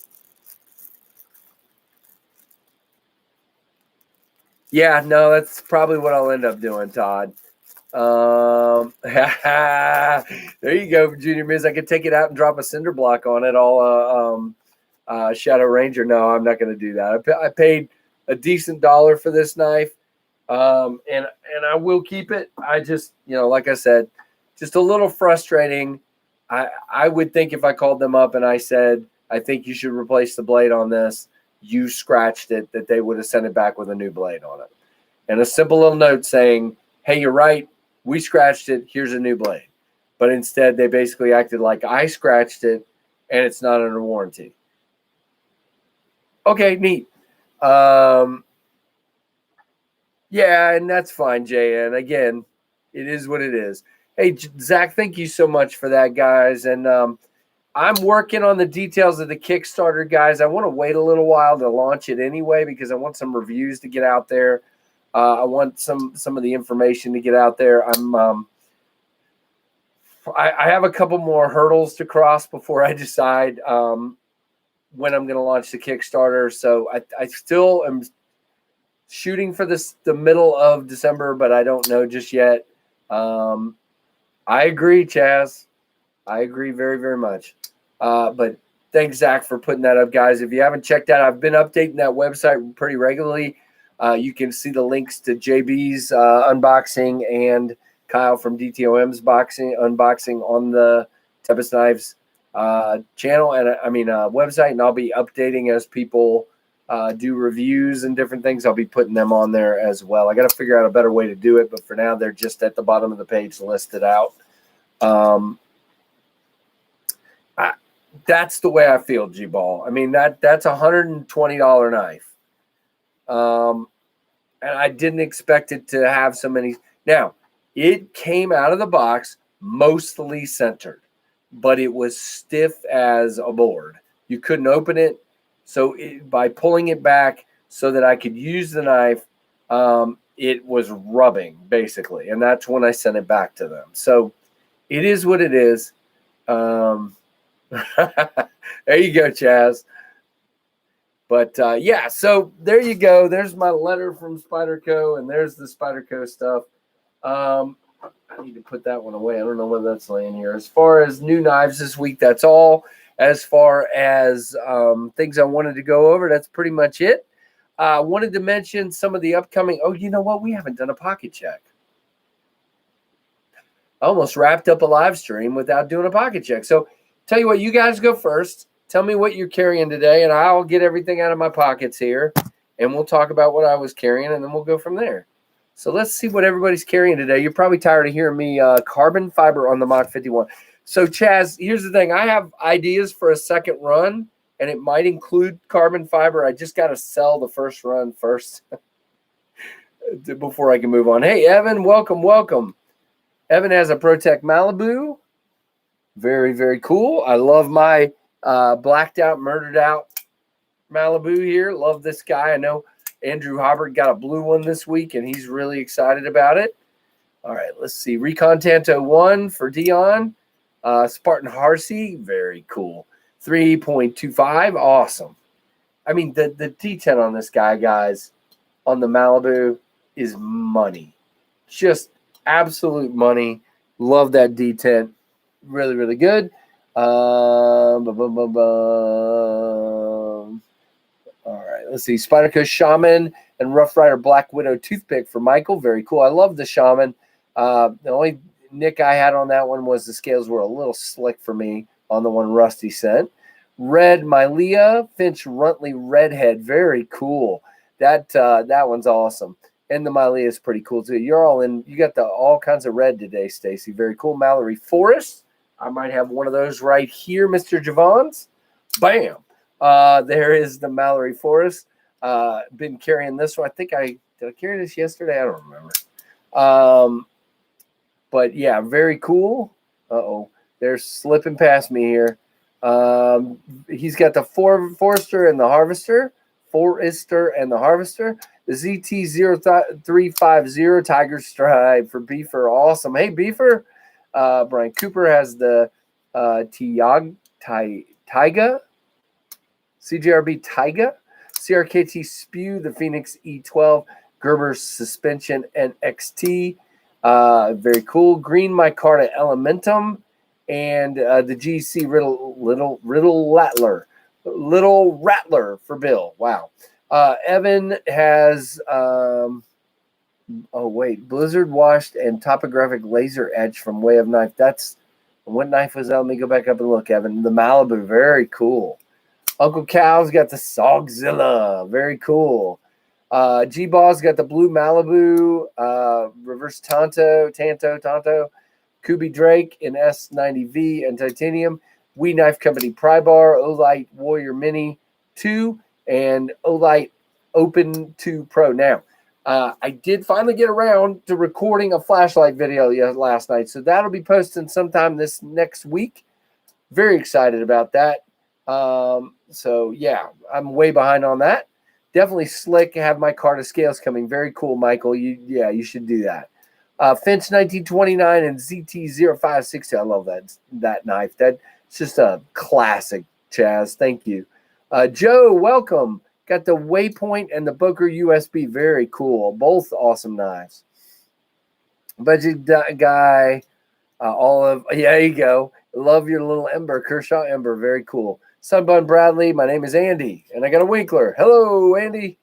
Yeah, no, that's probably what I'll end up doing, Todd. There you go, Junior Miz. I could take it out and drop a cinder block on it, all Shadow Ranger. No, I'm not going to do that. I paid a decent dollar for this knife, and I will keep it. I just, like I said, just a little frustrating. I would think if I called them up and I said, I think you should replace the blade on this, you scratched it, that they would have sent it back with a new blade on it. And a simple little note saying, hey, you're right, we scratched it, here's a new blade. But instead, they basically acted like I scratched it and it's not under warranty. Okay, neat. Yeah, and that's fine, Jay. And again, it is what it is. Hey, Zach, thank you so much for that, guys. And I'm working on the details of the Kickstarter, guys. I want to wait a little while to launch it anyway because I want some reviews to get out there. I want some of the information to get out there. I have a couple more hurdles to cross before I decide when I'm going to launch the Kickstarter. So I still am shooting for the middle of December, but I don't know just yet. I agree, Chaz. I agree very, very much. But thanks, Zach, for putting that up, guys. If you haven't checked out, I've been updating that website pretty regularly. You can see the links to JB's unboxing and Kyle from DTOM's unboxing on the Tempest Knives channel and website, and I'll be updating as people do reviews and different things. I'll be putting them on there as well. I got to figure out a better way to do it, but for now, they're just at the bottom of the page listed out. That's the way I feel, G-Ball. I mean, that's a $120 knife. And I didn't expect it to have so many. Now, it came out of the box mostly centered, but it was stiff as a board. You couldn't open it. So by pulling it back so that I could use the knife, it was rubbing, basically. And that's when I sent it back to them. So it is what it is. There you go, Chaz. But, yeah, so there you go. There's my letter from Spyderco, and there's the Spyderco stuff. I need to put that one away. I don't know whether that's laying here. As far as new knives this week, that's all. As far as things I wanted to go over, that's pretty much it. I wanted to mention some of the upcoming – oh, you know what? We haven't done a pocket check. I almost wrapped up a live stream without doing a pocket check. So tell you what, you guys go first. Tell me what you're carrying today, and I'll get everything out of my pockets here, and we'll talk about what I was carrying, and then we'll go from there. So let's see what everybody's carrying today. You're probably tired of hearing me carbon fiber on the Mach 51. So, Chaz, here's the thing. I have ideas for a second run, and it might include carbon fiber. I just got to sell the first run first before I can move on. Hey, Evan, welcome, welcome. Evan has a ProTech Malibu. Very, very cool. I love my blacked out, murdered out Malibu here. Love this guy. I know Andrew Hobbert got a blue one this week, and he's really excited about it. All right, let's see. Recon Tanto 1 for Dion. Spartan Harsey, very cool. 3.25, awesome. I mean, the D10 on this guy, guys, on the Malibu is money. Just absolute money. Love that D10. Really, really good. All right, let's see. Spyderco Shaman and Rough Rider Black Widow Toothpick for Michael. Very cool. I love the Shaman. The only nick I had on that one was the scales were a little slick for me on the one Rusty sent. Red Mylea Finch Runtley Redhead. Very cool. That one's awesome. And the Mylea is pretty cool too. You're all in. You got all kinds of red today, Stacy. Very cool. Mallory Forest. I might have one of those right here, Mr. Javons. Bam. There is the Mallory Forest. Been carrying this one. I think did I carry this yesterday? I don't remember. But yeah, very cool. They're slipping past me here. He's got the Forester and the Harvester. The ZT0350 Tiger Stripe for Beefer. Awesome. Hey, Beefer. Brian Cooper has the Taiga, CJRB Taiga, CRKT Spew, the Phoenix E12, Gerber's Suspension and XT. Very cool. Green Micarta Elementum, and the GC Little Rattler for Bill. Wow. Evan has Blizzard washed and topographic laser edge from Way of Knife. What knife was that? Let me go back up and look, Evan. The Malibu, very cool. Uncle Cal's got the Sogzilla, very cool. G-Ball's got the blue Malibu, reverse Tanto, Kubi Drake in S90V and titanium. We Knife Company Prybar, Olight Warrior Mini 2, and Olight Open 2 Pro. Now, I did finally get around to recording a flashlight video last night, so that'll be posting sometime this next week. Very excited about that. So yeah, I'm way behind on that. Definitely slick. Have my car to scales coming. Very cool, Michael. You should do that. Finch 1929 and ZT0560. I love that knife. That's just a classic, Chaz. Thank you. Joe, welcome. Got the Waypoint and the Boker USB. Very cool. Both awesome knives. Budget guy, Olive. Yeah, there you go. Love your little Ember, Kershaw Ember. Very cool. Sunbun Bradley. My name is Andy, and I got a Winkler. Hello, Andy.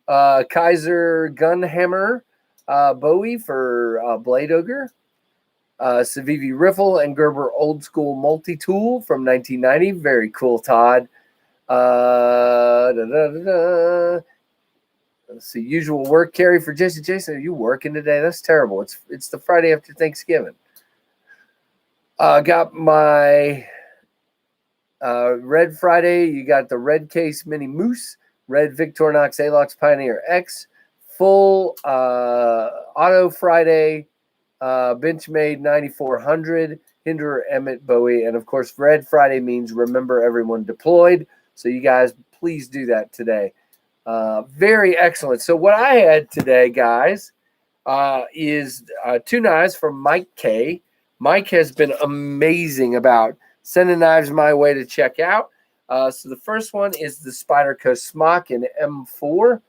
Kaiser Gunhammer. Bowie for Blade Ogre. Civivi Riffle and Gerber Old School Multi-Tool from 1990. Very cool, Todd. Let's see. Usual work carry for Jason. Jason, are you working today? That's terrible. It's the Friday after Thanksgiving. Got my Red Friday. You got the Red Case Mini Moose, Red Victorinox Alox Pioneer X, full Auto Friday, Benchmade 9400, Hinder Emmett Bowie, and of course, Red Friday means remember everyone deployed. So you guys, please do that today. Very excellent. So what I had today, guys, is 2 knives from Mike K. Mike has been amazing about sending knives my way to check out. So the first one is the Spyderco Smock in M4,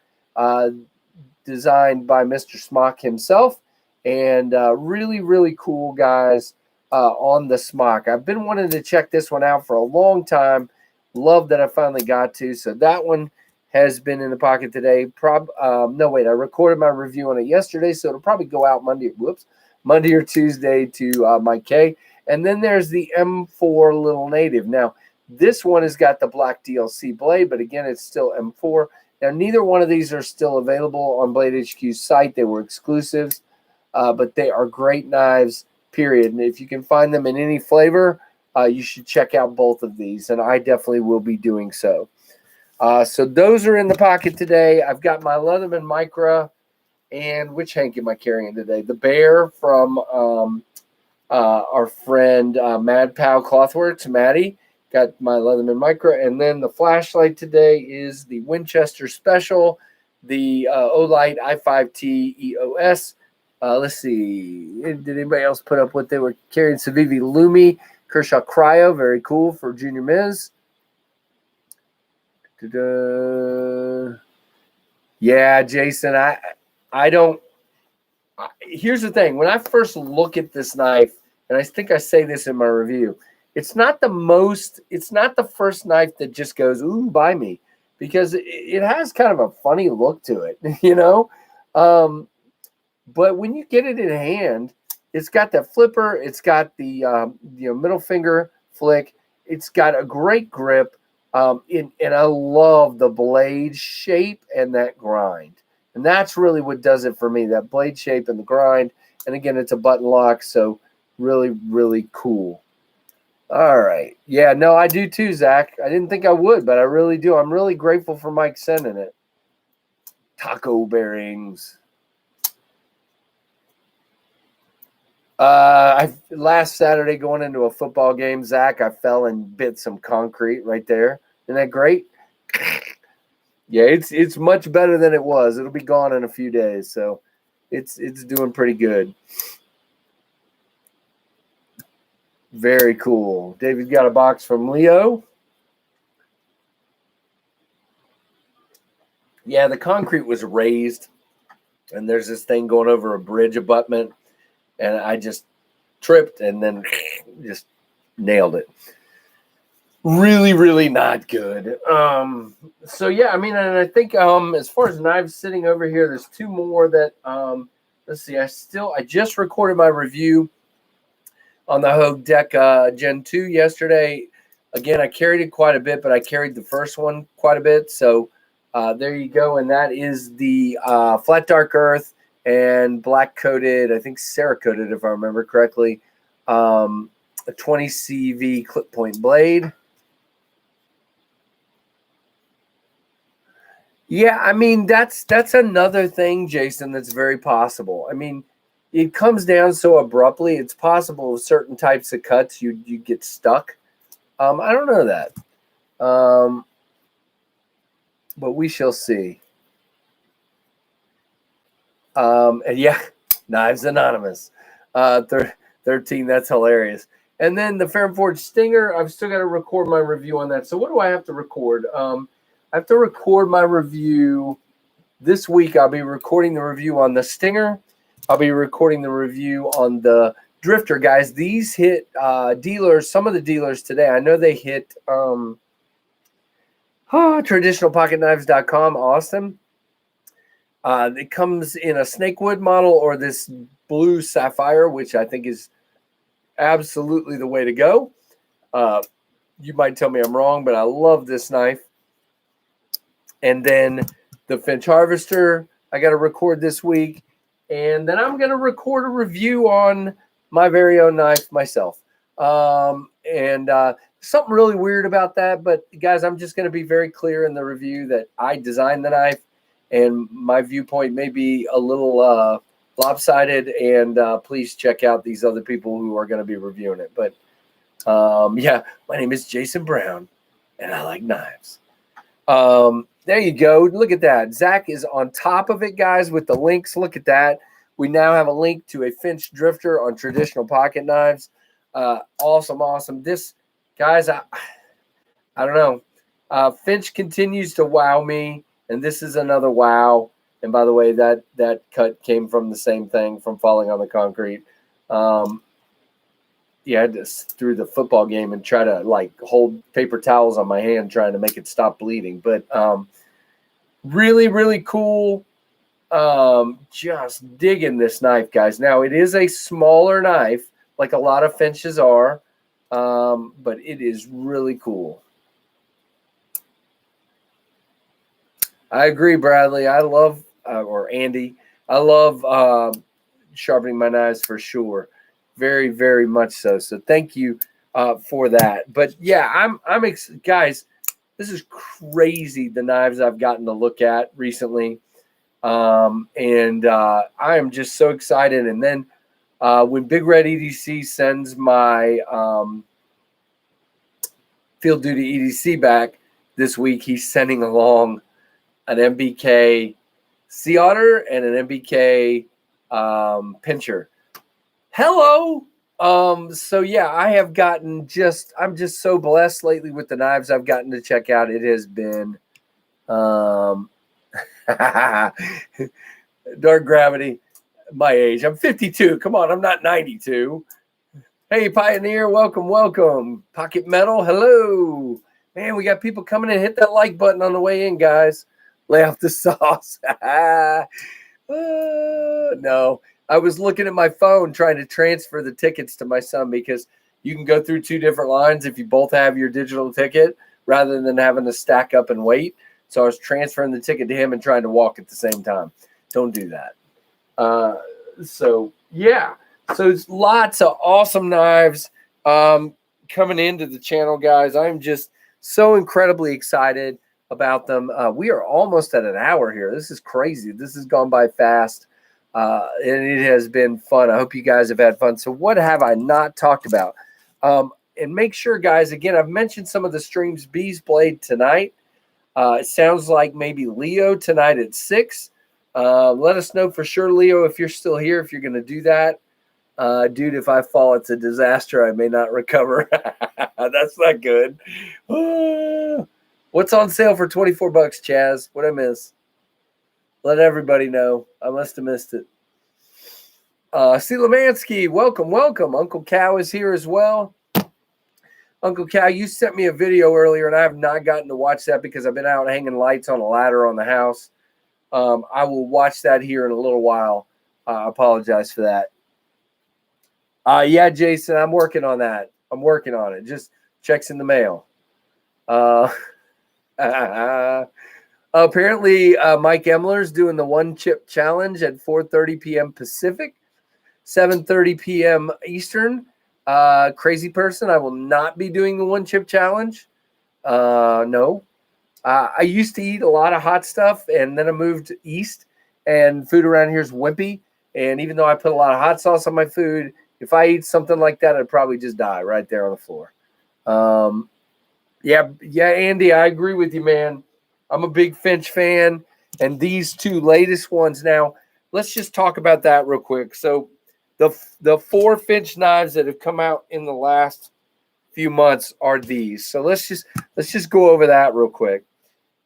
designed by Mr. Smock himself. And really, really cool, guys, on the Smock. I've been wanting to check this one out for a long time. Love that I finally got to. So that one has been in the pocket today. No, wait, I recorded my review on it yesterday, so it'll probably go out Monday or Tuesday to Mike K. And then there's the M4 Little Native. Now, this one has got the black DLC blade, but again, it's still M4. Now, neither one of these are still available on Blade HQ's site. They were exclusives, but they are great knives, period. And if you can find them in any flavor, you should check out both of these, and I definitely will be doing so. So those are in the pocket today. I've got my Leatherman Micra, and which Hank am I carrying today? The Bear from our friend Mad Pow Clothworks, Maddie. Got my Leatherman Micra, and then the flashlight today is the Winchester Special, the Olight i5T EOS. Let's see. Did anybody else put up what they were carrying? Civivi Lumi, Kershaw Cryo, very cool for Junior Miz. Yeah, Jason, I don't. Here's the thing. When I first look at this knife, and I think I say this in my review, it's not the first knife that just goes, ooh, buy me, because it has kind of a funny look to it, you know? But when you get it in hand, it's got that flipper. It's got the middle finger flick. It's got a great grip. And I love the blade shape and that grind. And that's really what does it for me, that blade shape and the grind. And again, it's a button lock, so really, really cool. All right. Yeah, no, I do too, Zach. I didn't think I would, but I really do. I'm really grateful for Mike sending it. Taco bearings. Last Saturday going into a football game, Zach, I fell and bit some concrete right there. Isn't that great? Yeah, it's much better than it was. It'll be gone in a few days, so it's doing pretty good. Very cool. David got a box from Leo. Yeah, the concrete was raised, and there's this thing going over a bridge abutment, and I just tripped and then just nailed it. Really, really not good. So yeah, I mean, and I think as far as knives sitting over here, there's 2 more that let's see. I just recorded my review on the Hogue Deck Gen 2 yesterday. Again, I carried it quite a bit, but I carried the first one quite a bit. So there you go. And that is the Flat Dark Earth and black coated, I think Cerakoted, if I remember correctly, a 20 CV clip point blade. Yeah, I mean that's another thing, Jason, that's very possible. I mean, it comes down so abruptly. It's possible with certain types of cuts you get stuck. I don't know that, but we shall see. And yeah, Knives Anonymous, 13. That's hilarious. And then the Ferrum Forge Stinger. I've still got to record my review on that. So what do I have to record? I have to record my review this week. I'll be recording the review on the Stinger. I'll be recording the review on the Drifter, guys. These hit dealers. Some of the dealers today. I know they hit traditionalpocketknives.com, Austin. It comes in a snakewood model or this blue sapphire, which I think is absolutely the way to go. You might tell me I'm wrong, but I love this knife. And then the Finch Harvester, I got to record this week. And then I'm going to record a review on my very own knife myself. Something really weird about that. But, guys, I'm just going to be very clear in the review that I designed the knife. And my viewpoint may be a little lopsided. And please check out these other people who are going to be reviewing it. But, yeah, my name is Jason Brown, and I like knives. There you go. Look at that. Zach is on top of it, guys, with the links. Look at that. We now have a link to a Finch Drifter on traditional pocket knives. Awesome, awesome. This, guys, I don't know. Finch continues to wow me, and this is another wow. And by the way, that cut came from the same thing, from falling on the concrete. Yeah, I just threw the football game and try to like hold paper towels on my hand trying to make it stop bleeding. But really, really cool. Just digging this knife, guys. Now, it is a smaller knife, like a lot of Finches are, but it is really cool. I agree, Bradley. I love, or Andy, I love sharpening my knives for sure. Very, very much so. So thank you for that. But yeah, guys, this is crazy, the knives I've gotten to look at recently. I am just so excited. And then when Big Red EDC sends my Field Duty EDC back this week, he's sending along an MBK Sea Otter and an MBK Pincher. Hello. So yeah, I'm just so blessed lately with the knives I've gotten to check out. It has been Dark Gravity, my age. I'm 52. Come on, I'm not 92. Hey, Pioneer, welcome. Pocket Metal, hello. Man, we got people coming in. Hit that like button on the way in, guys. Lay off the sauce. No, I was looking at my phone trying to transfer the tickets to my son because you can go through two different lines if you both have your digital ticket rather than having to stack up and wait. So I was transferring the ticket to him and trying to walk at the same time. Don't do that. So, yeah. So it's lots of awesome knives coming into the channel, guys. I'm just so incredibly excited about them. We are almost at an hour here. This is crazy. This has gone by fast, and it has been fun. I hope you guys have had fun. So what have I not talked about? And make sure, guys, again, I've mentioned some of the streams. Bees Blade tonight. It sounds like maybe Leo tonight at 6. Let us know for sure, Leo, if you're still here, if you're going to do that. Dude, if I fall, it's a disaster. I may not recover. That's not good. What's on sale for $24, Chaz? What'd I miss? Let everybody know. I must have missed it. C. Lemansky, welcome. Uncle Cow is here as well. Uncle Cow, you sent me a video earlier, and I have not gotten to watch that because I've been out hanging lights on a ladder on the house. I will watch that here in a little while. I apologize for that. Yeah, Jason, I'm working on that. I'm working on it. Just checks in the mail. Apparently, Mike Emler's doing the one chip challenge at 4:30 p.m. Pacific, 7:30 p.m. Eastern. Crazy person. I will not be doing the one chip challenge. No. I used to eat a lot of hot stuff, and then I moved east, and food around here is wimpy. And even though I put a lot of hot sauce on my food, if I eat something like that, I'd probably just die right there on the floor. Yeah, Andy, I agree with you, man. I'm a big Finch fan, and these two latest ones. Now, let's just talk about that real quick. So, the 4 Finch knives that have come out in the last few months are these. So let's just go over that real quick.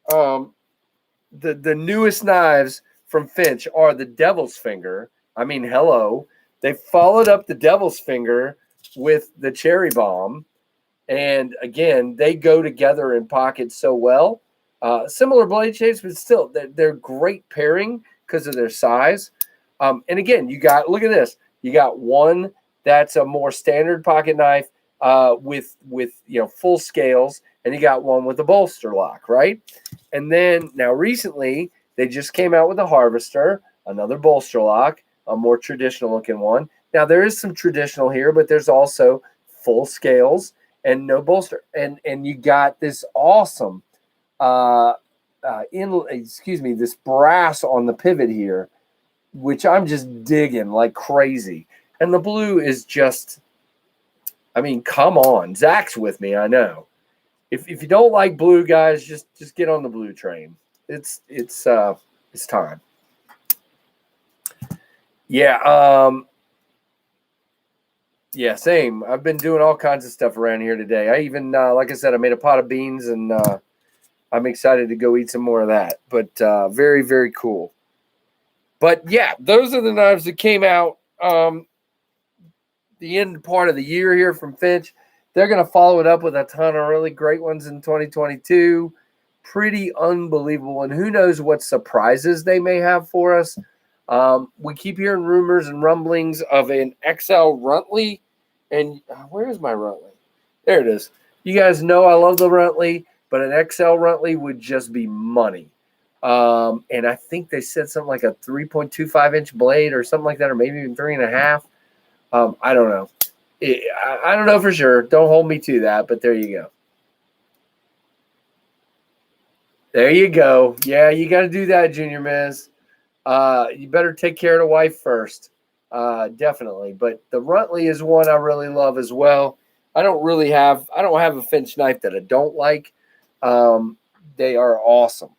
The newest knives from Finch are the Devil's Finger. I mean, hello. They followed up the Devil's Finger with the Cherry Bomb. And again, they go together in pockets so well. Similar blade shapes, but still, they're great pairing because of their size. And again, look at this. You got one that's a more standard pocket knife with full scales, and you got one with a bolster lock, right? And then now recently, they just came out with a Harvester, another bolster lock, a more traditional looking one. Now there is some traditional here, but there's also full scales and no bolster. And you got this awesome this brass on the pivot here, which I'm just digging like crazy. And the blue is just, I mean, come on. Zach's with me, I know. If you don't like blue, guys, just get on the blue train. It's time. Yeah, yeah, same. I've been doing all kinds of stuff around here today. I even, like I said, I made a pot of beans, and I'm excited to go eat some more of that. But very, very cool. But yeah, those are the knives that came out the end part of the year here from Finch. They're going to follow it up with a ton of really great ones in 2022. Pretty unbelievable. And who knows what surprises they may have for us. We keep hearing rumors and rumblings of an XL Runtley. And where's my Runtley? There it is. You guys know I love the Runtley, but an XL Runtley would just be money. And I think they said something like a 3.25-inch blade or something like that, or maybe even 3.5. I don't know. I don't know for sure. Don't hold me to that, but there you go. There you go. Yeah, you got to do that, Junior Miz. You better take care of the wife first. Definitely. But the Runtley is one I really love as well. I don't have a Finch knife that I don't like. They are awesome.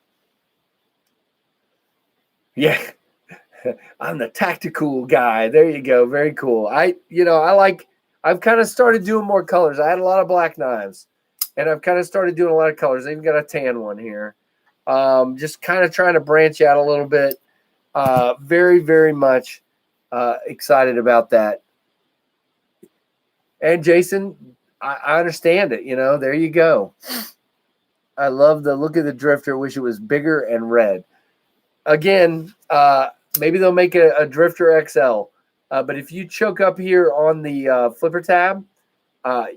Yeah. I'm the tactical guy. There you go. Very cool. I've kind of started doing more colors. I had a lot of black knives, and I've kind of started doing a lot of colors. I even got a tan one here. Just kind of trying to branch out a little bit. Very, very much excited about that. And Jason, I understand it. There you go. I love the look of the Drifter. Wish it was bigger and red. Again, maybe they'll make a Drifter XL. But if you choke up here on the flipper tab,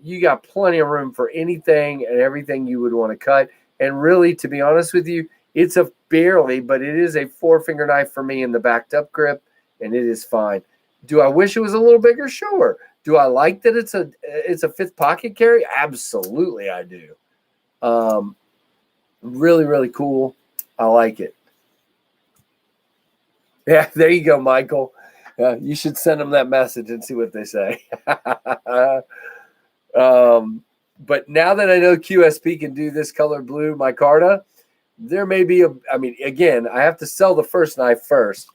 you got plenty of room for anything and everything you would want to cut. And really, to be honest with you, it's a barely, but it is a 4-finger knife for me in the backed up grip, and it is fine. Do I wish it was a little bigger? Sure. Do I like that it's a 5th pocket carry? Absolutely, I do. Really, really cool. I like it. Yeah, there you go, Michael. You should send them that message and see what they say. But now that I know QSP can do this color blue micarta, there may be again, I have to sell the first knife first.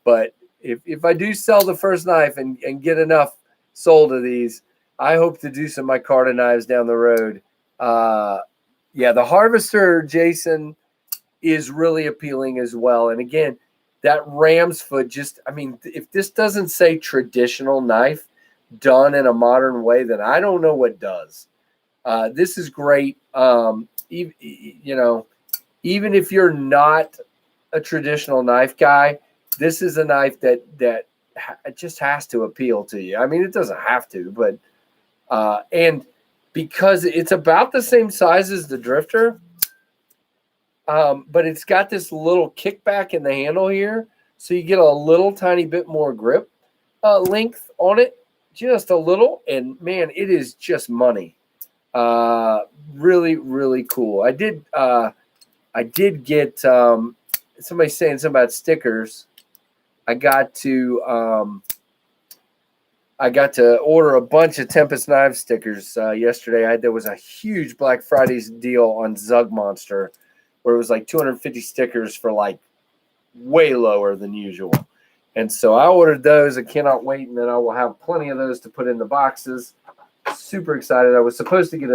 But if I do sell the first knife and get enough sold of these, I hope to do some micarta knives down the road. Yeah, the Harvester, Jason, is really appealing as well. And again, that ram's foot if this doesn't say traditional knife done in a modern way, then I don't know what does. This is great. Even if you're not a traditional knife guy, this is a knife that just has to appeal to you. I mean, it doesn't have to, but and because it's about the same size as the Drifter, but it's got this little kickback in the handle here, so you get a little tiny bit more grip length on it, just a little, and man, it is just money. Really, really cool. I did I did get somebody saying something about stickers. I got to order a bunch of Tempest Knives stickers yesterday. There was a huge Black Friday's deal on Zug Monster where it was like 250 stickers for like way lower than usual. And so I ordered those. I cannot wait, and then I will have plenty of those to put in the boxes. Super excited. I was supposed to get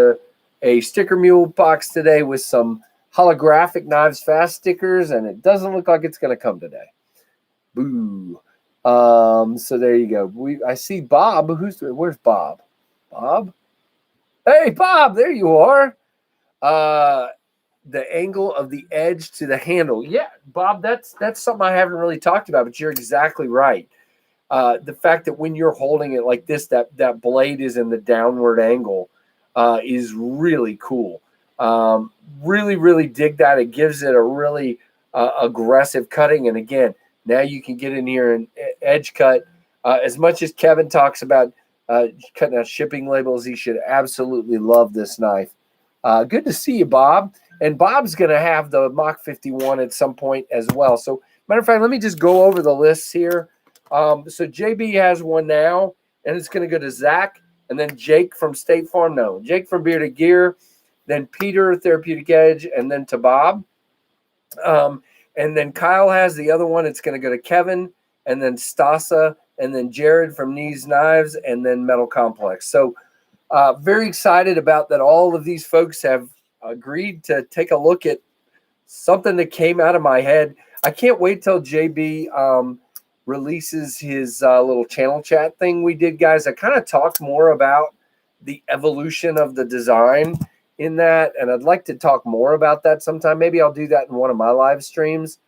a Sticker Mule box today with some holographic KnivesFAST stickers, and it doesn't look like it's going to come today. Boo. So there you go. I see Bob. Where's Bob? Bob? Hey, Bob, there you are. The angle of the edge to the handle. Yeah, Bob, that's something I haven't really talked about, but you're exactly right. The fact that when you're holding it like this, that blade is in the downward angle is really cool. Really, really dig that. It gives it a really aggressive cutting. And again, now you can get in here and edge cut. As much as Kevin talks about cutting out shipping labels, he should absolutely love this knife. Good to see you, Bob. And Bob's going to have the Mach 51 at some point as well. So, matter of fact, let me just go over the lists here. So JB has one now, and it's going to go to Zach, and then Jake from State Farm. No, Jake from Bearded Gear, then Peter, Therapeutic Edge, and then to Bob. And then Kyle has the other one. It's going to go to Kevin, and then Stasa, and then Jared from Knees Knives, and then Metal Complex. So very excited about that. All of these folks have agreed to take a look at something that came out of my head. I can't wait till JB releases his little channel chat thing we did, guys. I kind of talked more about the evolution of the design in that, and I'd like to talk more about that sometime. Maybe I'll do that in one of my live streams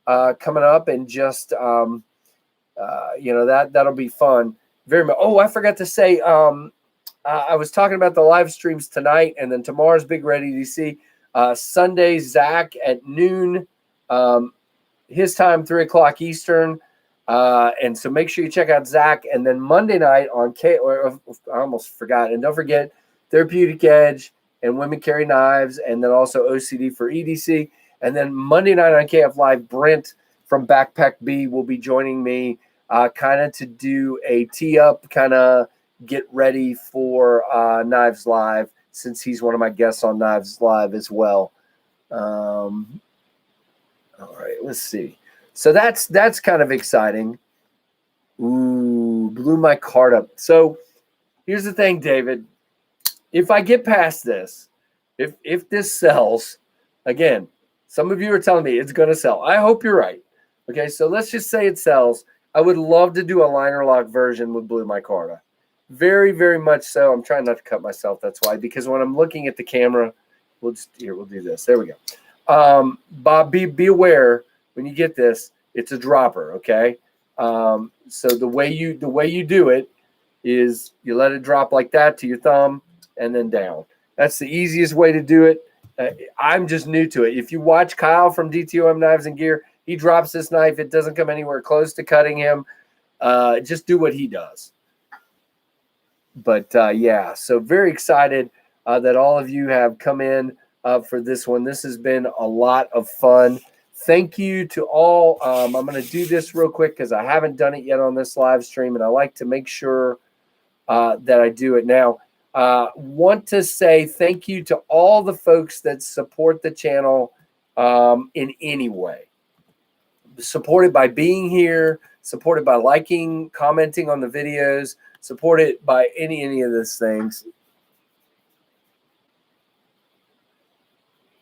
coming up, and just that'll be fun. Very much. Oh, I forgot to say, I was talking about the live streams tonight, and then tomorrow's Big Red EDC. Sunday, Zach at noon, his time, 3 o'clock Eastern. And so make sure you check out Zach. And then Monday night on I almost forgot. And don't forget Therapeutic Edge and Women Carry Knives, and then also OCD for EDC. And then Monday night on KF Live, Brent from Backpack B will be joining me kind of to do a tee up, kind of get ready for Knives Live, since he's one of my guests on Knives Live as well. All right, let's see. So that's kind of exciting. Ooh, blew my card up. So here's the thing, David. If I get past this, if this sells, again, some of you are telling me it's going to sell. I hope you're right. Okay, so let's just say it sells. I would love to do a liner lock version with Blue Micarta. Very, very much so. I'm trying not to cut myself. That's why, because when I'm looking at the camera, we'll do this. There we go. Bob, be aware when you get this, it's a dropper. Okay. So the way you do it is you let it drop like that to your thumb and then down. That's the easiest way to do it. I'm just new to it. If you watch Kyle from DTOM Knives and Gear, he drops this knife. It doesn't come anywhere close to cutting him. Just do what he does. But yeah, so very excited that all of you have come in for this one. This has been a lot of fun. Thank you to all. I'm going to do this real quick because I haven't done it yet on this live stream, and I like to make sure that I do it now. Want to say thank you to all the folks that support the channel in any way. Supported by being here, supported by liking, commenting on the videos, supported by any of those things.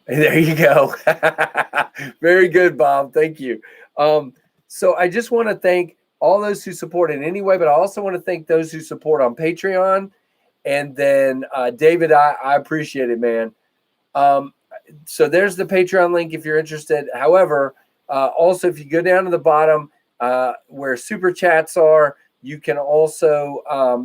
There you go. Very good, Bob. Thank you. So I just want to thank all those who support in any way, but I also want to thank those who support on Patreon. And then David, I appreciate it, man. So there's the Patreon link if you're interested. However, also if you go down to the bottom where super chats are, you can also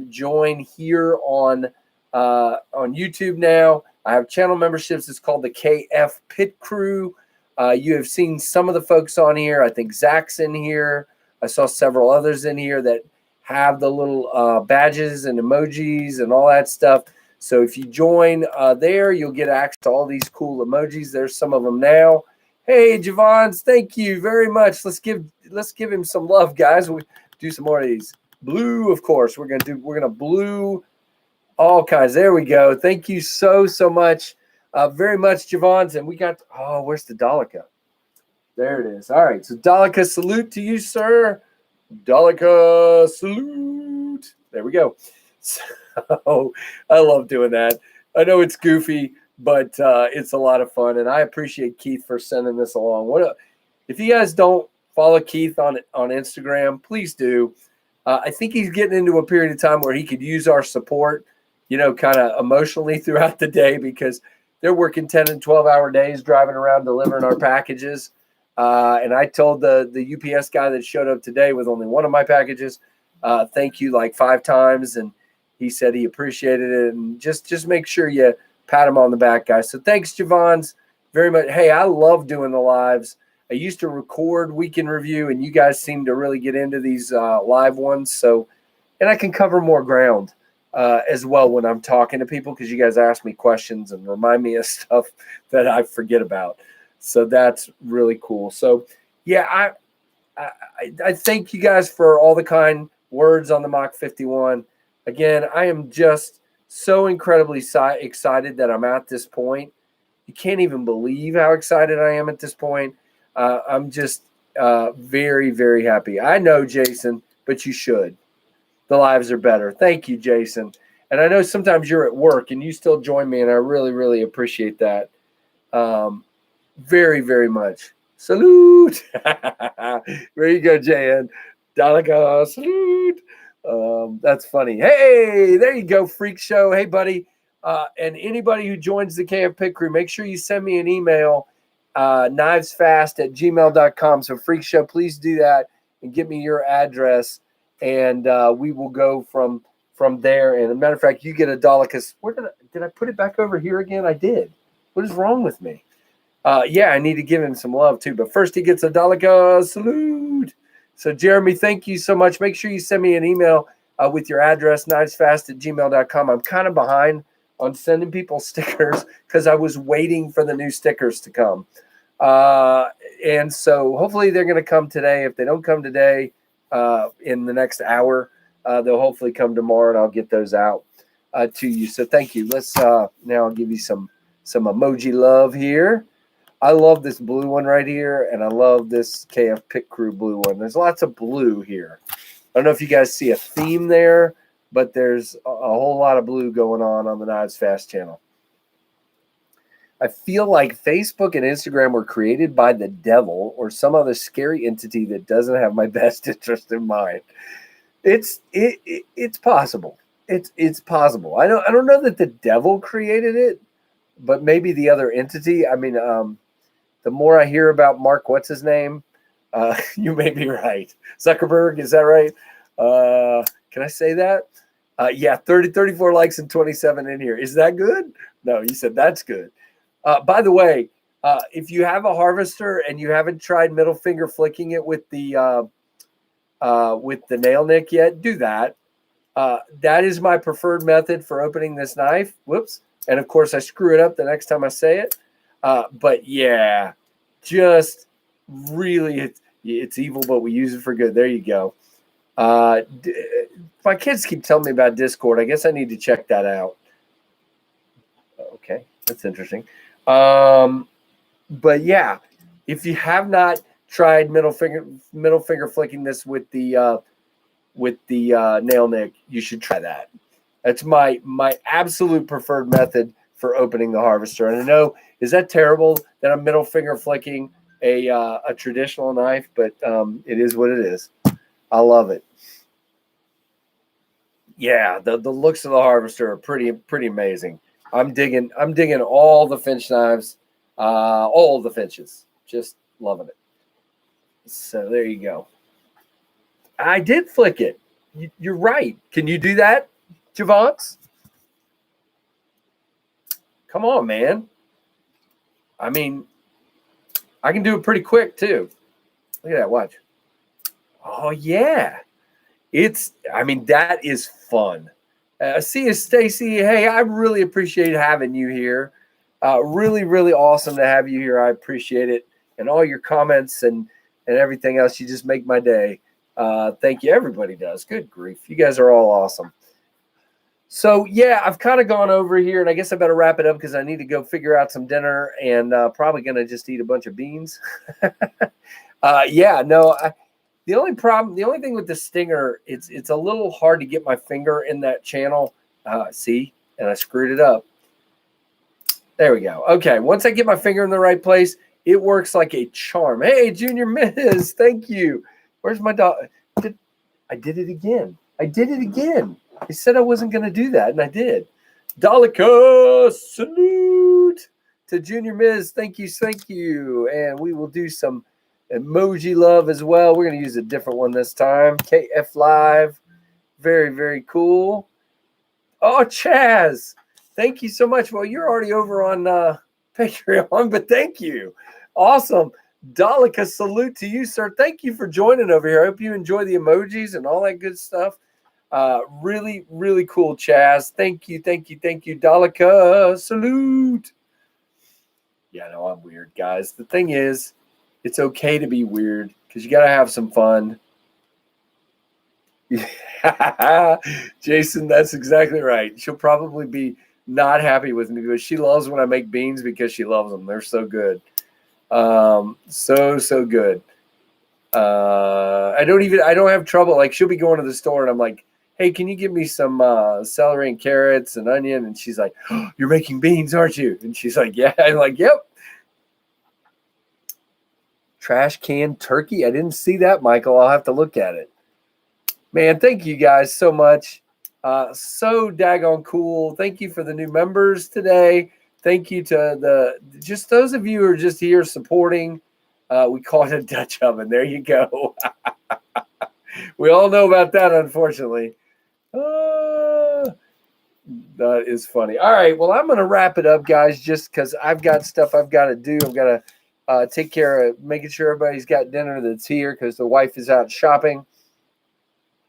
join here on YouTube now. I have channel memberships. It's called the KF Pit Crew. You have seen some of the folks on here. I think Zach's in here. I saw several others in here that have the little badges and emojis and all that stuff. So if you join there, you'll get access to all these cool emojis. There's some of them now. Hey, Javons, thank you very much. Let's give him some love, guys. We do some more of these. Blue, of course. We're gonna blue all kinds. There we go. Thank you so much, very much, Javons. And we got where's the Dalika? There it is. All right. So Dalika, salute to you, sir. Dalika, salute. There we go. So I love doing that. I know it's goofy, but it's a lot of fun, and I appreciate Keith for sending this along. If you guys don't follow Keith on Instagram, please do. I think he's getting into a period of time where he could use our support, kind of emotionally throughout the day, because they're working 10 and 12-hour days driving around delivering our packages. And I told the UPS guy that showed up today with only one of my packages, thank you like 5 times, and he said he appreciated it. And just make sure you pat him on the back, guys. So thanks, Javons, very much. Hey, I love doing the lives. I used to record Week in Review, and you guys seem to really get into these live ones. So, and I can cover more ground as well when I'm talking to people, because you guys ask me questions and remind me of stuff that I forget about. So that's really cool. So, yeah, I thank you guys for all the kind words on the Mach 51. Again, I am just so incredibly excited that I'm at this point. You can't even believe how excited I am at this point. I'm just very, very happy. I know, Jason, but you should. The lives are better. Thank you, Jason. And I know sometimes you're at work and you still join me, and I really, really appreciate that. Very, very much. Salute. There you go, Jan. Dalika, salute. That's funny. Hey, there you go, Freak Show. Hey, buddy. And anybody who joins the KF Pit Crew, make sure you send me an email, knivesfast@gmail.com. So, Freak Show, please do that and give me your address, and we will go from there. And as a matter of fact, you get a Dalika. Where did I put it back over here again? I did. What is wrong with me? Yeah, I need to give him some love too. But first, he gets a Dalika salute. So, Jeremy, thank you so much. Make sure you send me an email with your address, knivesfast@gmail.com. I'm kind of behind on sending people stickers because I was waiting for the new stickers to come. And so hopefully they're going to come today. If they don't come today in the next hour, they'll hopefully come tomorrow, and I'll get those out to you. So thank you. Let's now I'll give you some emoji love here. I love this blue one right here, and I love this KF Pit Crew blue one. There's lots of blue here. I don't know if you guys see a theme there, but there's a whole lot of blue going on the KnivesFAST channel. I feel like Facebook and Instagram were created by the devil or some other scary entity that doesn't have my best interest in mind. It's possible. It's possible. I don't know that the devil created it, but maybe the other entity. I mean, the more I hear about Mark, what's his name? You may be right. Zuckerberg, is that right? Can I say that? Yeah, 34 likes and 27 in here. Is that good? No, you said that's good. By the way, if you have a harvester and you haven't tried middle finger flicking it with the nail nick yet, do that. That is my preferred method for opening this knife. Whoops. And of course, I screw it up the next time I say it. But yeah, just really, it's evil, but we use it for good. There you go. My kids keep telling me about Discord. I guess I need to check that out. Okay, that's interesting. But yeah, if you have not tried middle finger flicking this with the nail nick, you should try that. That's my absolute preferred method for opening the harvester. And I know, is that terrible that I'm middle finger flicking a traditional knife? But it is what it is. I love it. Yeah, the looks of the harvester are pretty amazing. I'm digging all the Finch knives, all the Finches. Just loving it. So there you go. I did flick it. You're right. Can you do that, Javance? Come on, man. I mean, I can do it pretty quick too. Look at that. Watch. Oh yeah. That is fun. See you, Stacy. Hey, I really appreciate having you here. Really, really awesome to have you here. I appreciate it. And all your comments and everything else. You just make my day. Thank you. Everybody does. Good grief. You guys are all awesome. So, yeah, I've kind of gone over here, and I guess I better wrap it up because I need to go figure out some dinner and probably going to just eat a bunch of beans. The only thing with the stinger, it's a little hard to get my finger in that channel. See, and I screwed it up. There we go. Okay, once I get my finger in the right place, it works like a charm. Hey, Junior Miz, thank you. Where's my dog? I did it again. I said I wasn't going to do that, and I did. Dalika, salute to Junior Miz. Thank you. And we will do some emoji love as well. We're going to use a different one this time. KF Live. Very, very cool. Oh, Chaz. Thank you so much. Well, you're already over on Patreon, but thank you. Awesome. Dalika, salute to you, sir. Thank you for joining over here. I hope you enjoy the emojis and all that good stuff. Really, really cool, Chaz. Thank you. Dalika, salute. Yeah, no, I'm weird, guys. The thing is, it's okay to be weird because you got to have some fun. Jason, that's exactly right. She'll probably be not happy with me, but she loves when I make beans because she loves them. They're so good. So good. I don't have trouble. Like, she'll be going to the store and I'm like, hey, can you give me some celery and carrots and onion? And she's like, oh, you're making beans, aren't you? And she's like, yeah. I'm like, yep. Trash can turkey. I didn't see that, Michael. I'll have to look at it. Man, thank you guys so much. So daggone cool. Thank you for the new members today. Thank you to just those of you who are just here supporting. We call it a Dutch oven. There you go. We all know about that, unfortunately. That is funny. All right. Well, I'm going to wrap it up, guys, just because I've got stuff I've got to do. I've got to take care of making sure everybody's got dinner that's here because the wife is out shopping.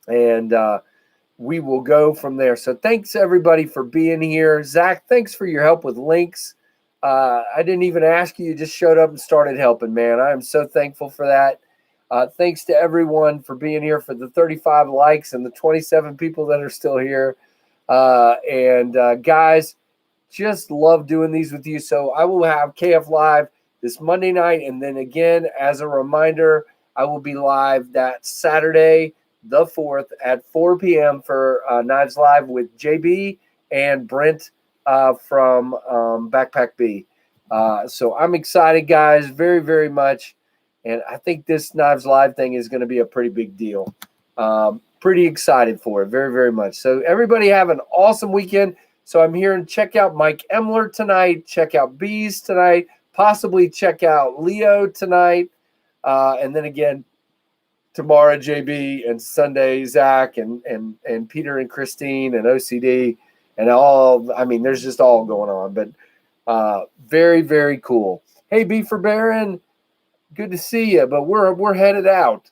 And we will go from there. So thanks, everybody, for being here. Zach, thanks for your help with links. I didn't even ask you. You just showed up and started helping, man. I am so thankful for that. Thanks to everyone for being here, for the 35 likes and the 27 people that are still here. Guys, just love doing these with you. So I will have KF Live this Monday night. And then again, as a reminder, I will be live that Saturday, the 4th at 4 p.m. for Knives Live with JB and Brent from Backpack B. So I'm excited, guys, very, very much. And I think this Knives Live thing is going to be a pretty big deal. Pretty excited for it, very, very much. So everybody have an awesome weekend. So I'm here and check out Mike Emler tonight, check out Bees tonight, possibly check out Leo tonight. And then again, tomorrow, JB, and Sunday, Zach, and Peter and Christine and OCD and all. I mean, there's just all going on, but very, very cool. Hey, B for Baron, good to see you, but we're headed out.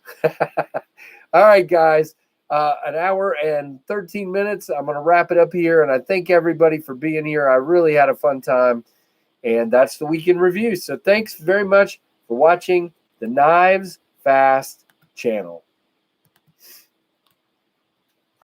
All right, guys, an hour and 13 minutes. I'm going to wrap it up here, and I thank everybody for being here. I really had a fun time, and that's the weekend review. So thanks very much for watching the KnivesFAST channel.